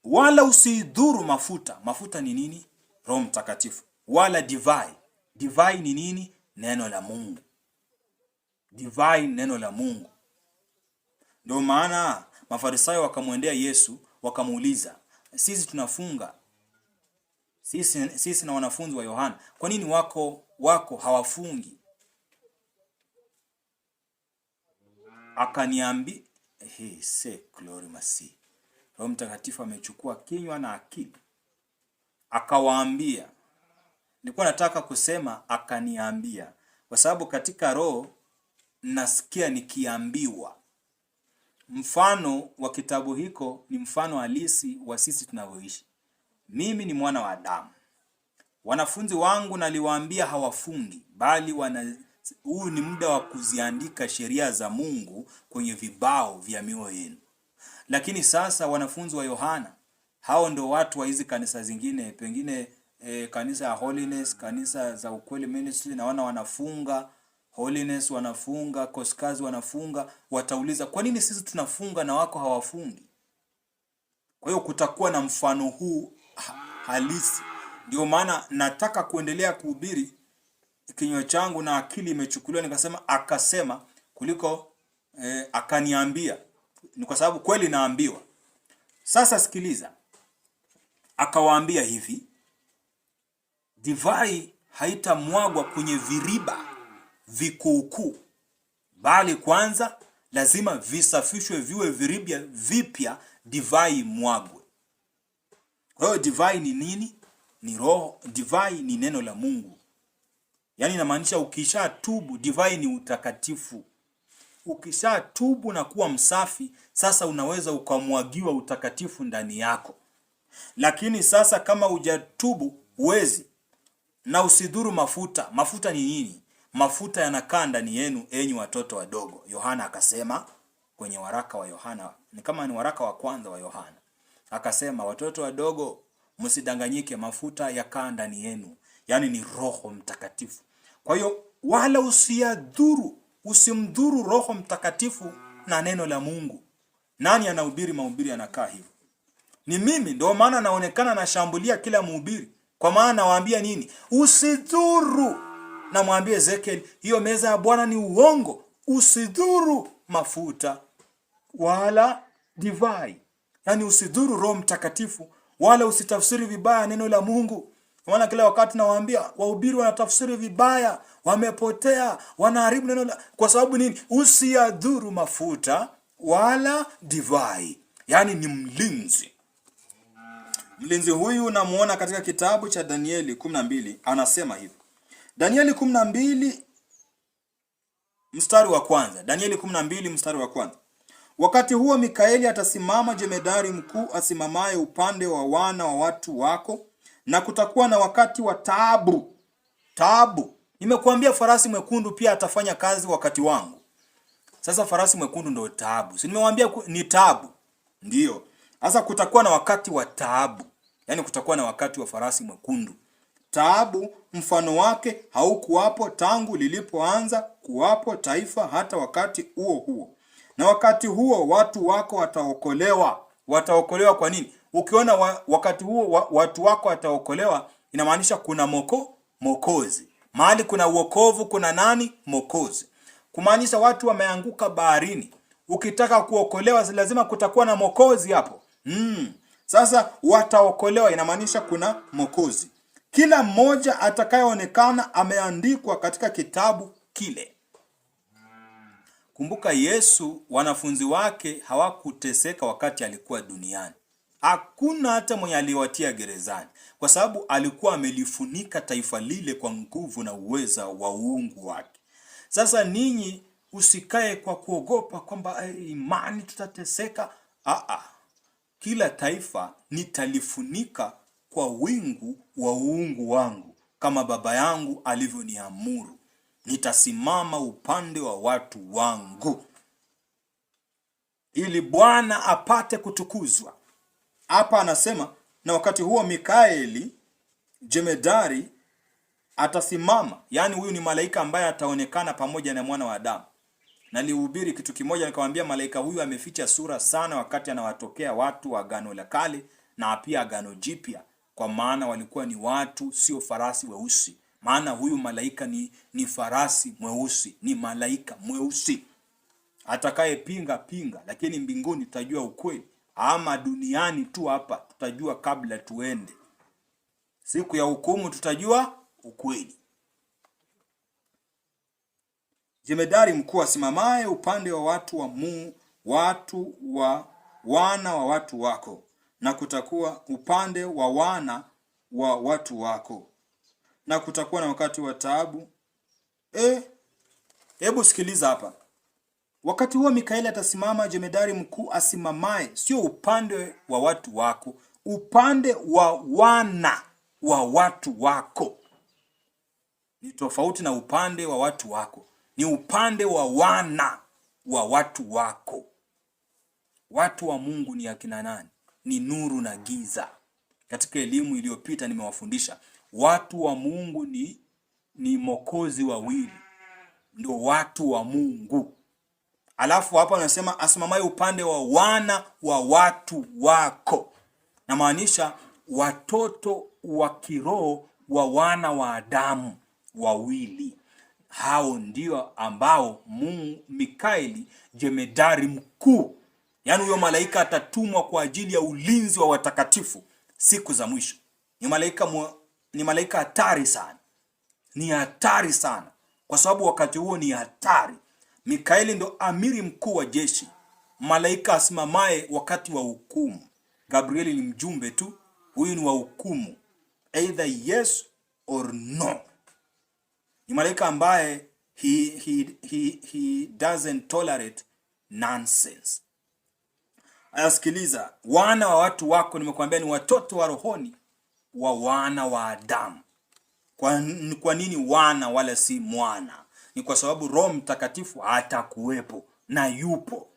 wala usidhuru mafuta. Mafuta ni nini? Roho Mtakatifu. Wala divai. Divai ni nini? Neno la Mungu. Divai neno la Mungu. Ndio maana Mafarisayo wakamwendea Yesu, wakamuuliza, sisi tunafunga, sisi na wanafunzi wa Yohana, kwa nini wako hawafungi? Akaniambia, glory mercy. Roho Mtakatifu amechukua kinywa na akili. Akawaambia, nilikuwa nataka kusema akaniambia, kwa sababu katika roho nasikia nikiambiwa. Mfano wa kitabu hiko ni mfano halisi wa sisi tunavyoishi. Mimi ni mwana wa Adamu. Wanafunzi wangu naliwaambia hawafungi, bali huu ni muda wa kuziandika sheria za Mungu kwenye vibao vya mioyo yenu. Lakini sasa wanafunzi wa Yohana, hao ndio watu wa hizi kanisa zingine, pengine kanisa ya Holiness, kanisa za Ukweli Ministry, na wanafunga Holiness, wanafunga Koskazi, wanafunga. Watauliza, kwa nini sisi tunafunga na wako hawafungi? Kwa hiyo kutakuwa na mfano huu halisi. Ndio maana nataka kuendelea kuhubiri, kinywa changu na akili imechukuliwa, nikasema akasema kuliko akaniambia. Ni kwa sababu kweli naambiwa. Sasa sikiliza. Akawaambia hivi, divai haitamwagwa kwenye viriba vikuukuu, bali kwanza lazima visafishwe viwe viribia vipya, divai mwagwe. Kwa hiyo divai ni nini? Ni roho. Divai ni neno la Mungu. Yaani inamaanisha ukisha tubu, divai ni utakatifu. Ukisha tubu na kuwa msafi, sasa unaweza ukamwagiwa utakatifu ndani yako. Lakini sasa kama hujatubu, huwezi. Na usidhuru mafuta. Mafuta ni nini? Mafuta yanakaa ndani yenu, enyi watoto wadogo. Yohana akasema kwenye waraka wa Yohana, ni kama ni waraka wa kwanza wa Yohana. Akasema, watoto wadogo, msidanganyike, mafuta yakaa ndani yenu. Yaani ni Roho Mtakatifu. Kwa hiyo wala usimdhuru Roho Mtakatifu na neno la Mungu. Nani anahubiri mahubiri anakaa hivyo? Ni mimi. Ndio maana naonekana nashambulia kila mhubiri. Kwa maana nawaambia nini? Usidhuru. Na mwambie Ezekiel, hiyo meza ya Bwana ni uongo. Usidhuru mafuta wala divai. Yaani usidhuru Roho Mtakatifu, wala usitafsiri vibaya neno la Mungu. Kwa maana kila wakati nawaambia wahubiri wanatafsiri vibaya, wamepotea, wanaharibu neno. Kwa sababu nini? Usiyadhuru mafuta wala divai. Yaani ni mlinzi. Mlinzi huyu unamuona katika kitabu cha Danieli 12, anasema hivi. Danieli 12 mstari wa kwanza. Danieli 12 mstari wa kwanza. Wakati huo Mikaeli atasimama, jemedari mkuu asimamaye upande wa wana wa watu wako, na kutakuwa na wakati wa taabu. Taabu. Nimekuambia farasi mwekundu pia atafanya kazi wakati wangu. Sasa farasi mwekundu ndio taabu. Si nimewambia ni taabu? Ndio. Sasa kutakuwa na wakati wa taabu. Yaani kutakuwa na wakati wa farasi mwekundu. Taabu mfano wake haukuwapo tangu lilipoanza kuwapo taifa hata wakati huo huo. Na wakati huo watu wako wataokolewa. Wataokolewa kwa nini? Ukiona wakati huo watu wako wataokolewa, inamaanisha kuna mokozi. Mahali kuna uokovu kuna nani? Mokozi. Kumaanisha watu wameanguka baharini. Ukitaka kuokolewa lazima kutakuwa na mokozi hapo. Sasa wataokolewa inamaanisha kuna mokozi. Kila mmoja atakayeonekana ameandikwa katika kitabu kile. Kumbuka Yesu, wanafunzi wake hawakuteseka wakati alikuwa duniani. Hakuna hata mwenye aliwatia gerezani, kwa sababu alikuwa amelifunika taifa lile kwa nguvu na uweza wa uungu wake. Sasa ninyi usikae kwa kuogopa kwamba imani tutateseka. Kila taifa nitalifunika kwa wingu wa uungu wangu, kama Baba yangu alivyoniamuru. Nitasimama upande wa watu wangu, ili Bwana apate kutukuzwa. Hapa anasema, na wakati huo Mikaeli jemedari atasimama. Yaani huyu ni malaika ambaye ataonekana pamoja na mwana wa Adamu. Nalihubiri kitu kimoja, nikamwambia malaika huyu ameficha sura sana wakati anawatokea watu wa Agano la Kale na pia Agano Jipya, kwa maana walikuwa ni watu, sio farasi weusi. Maana huyu malaika ni farasi mweusi, ni malaika mweusi. Atakaye pinga, lakini mbinguni tutajua ukweli. Ama duniani tu hapa tutajua kabla tuende. Siku ya hukumu tutajua ukweli. Jemedari mkuu asimamaye upande wa watu wa wana wa watu wako, na kutakuwa upande wa wana wa watu wako, na kutakuwa na wakati wa taabu. Hebu sikiliza hapa. Wakati huo Mikaeli atasimama, jemedari mkuu asimamaye, sio upande wa watu wako, upande wa wana wa watu wako. Ni tofauti na upande wa watu wako. Ni upande wa wana wa watu wako. Watu wa Mungu ni akina nani? Ni nuru na giza. Katika elimu iliyopita nimewafundisha. Watu wa Mungu ni mokozi wawili. Ndio watu wa Mungu. Alafu hapa anasema asimamaye upande wa wana wa watu wako. Na maanisha watoto wa kiroho wa wana wa Adamu wawili. Hao ndio ambao Mikaeli jemedari mkuu. Yaani huyo malaika atatumwa kwa ajili ya ulinzi wa watakatifu siku za mwisho. Ni malaika hatari sana. Ni hatari sana. Kwa sababu wakati huo ni hatari. Mikaeli ndo amiri mkuu wa jeshi. Malaika asimamaye wakati wa hukumu. Gabrieli ni mjumbe tu. Huyu ni wa hukumu. Either yes or no. Ni malaika ambaye he doesn't tolerate nonsense. Ayasikiliza, wana wa watu wako nimekuambia ni watoto wa rohoni wa wana wa Adamu. Kwa nini wana wala si mwana? Ni kwa sababu Roho Mtakatifu atakuwepo na yupo.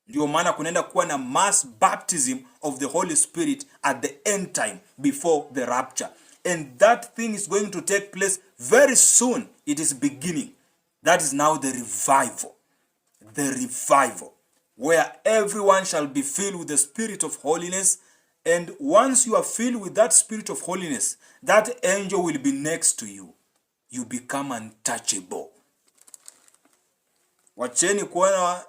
Ndio maana kunaenda kuwa na mass baptism of the Holy Spirit at the end time before the rapture. And that thing is going to take place very soon. It is beginning. That is now the revival. The revival. Where everyone shall be filled with the Spirit of holiness. And once you are filled with that Spirit of holiness, that angel will be next to you. You become untouchable. Wacheni kuona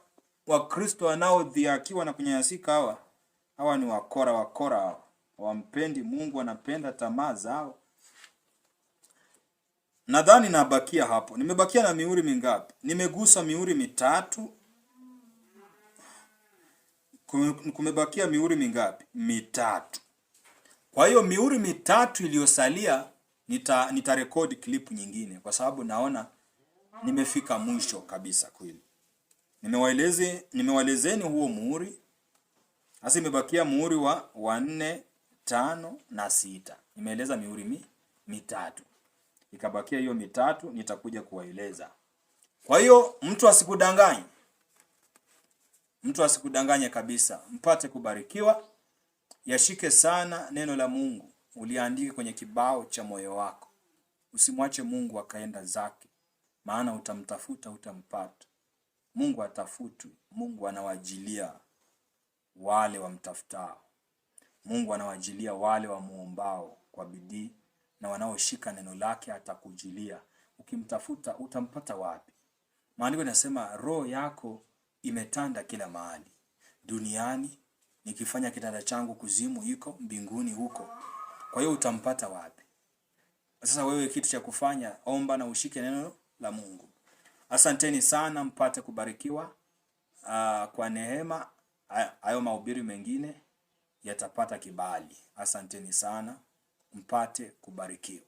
Wakristo wanaodhihakiwa na kunyanyasika hawa ni wakora hawa. Wampendi Mungu, wanapenda tamaa zao. nadhani nabakia hapo. Nimebakia na mihuri mingapi? Nimegusa mihuri mitatu. Kumebakia mihuri mingapi? Mitatu. Kwa hiyo mihuri mitatu iliyosalia nitarekodi clip nyingine, kwa sababu naona nimefika mwisho kabisa kweli. Nimewaelezeni huo muhuri. Sasa imebakia muhuri wa 4, 5 na 6. Nimeeleza mihuri mitatu. Ikabakia hiyo mitatu, nitakuja kuwaeleza. Kwa hiyo mtu asikudanganye. Mtu asikudanganye kabisa. Mpate kubarikiwa. Yashike sana neno la Mungu. Uliandike kwenye kibao cha moyo wako. Usimwache Mungu akaenda zake. Maana utamtafuta utampata. Mungu atafutwi. Mungu anawajilia wale wamtafutao. Mungu anawajilia wale wamuombao kwa bidii, na wanaoshika neno lake atakujilia. Ukimtafuta utampata wapi? Maandiko yanasema roho yako imetanda kila mahali. Duniani nikifanya kitanda changu, kuzimu iko, mbinguni huko. Kwa hiyo utampata wapi? Sasa wewe kitu cha kufanya, omba na ushike neno la Mungu. Asanteni sana, mpate kubarikiwa. Kwa neema hayo mahubiri mengine yatapata kibali. Asanteni sana, mpate kubarikiwa.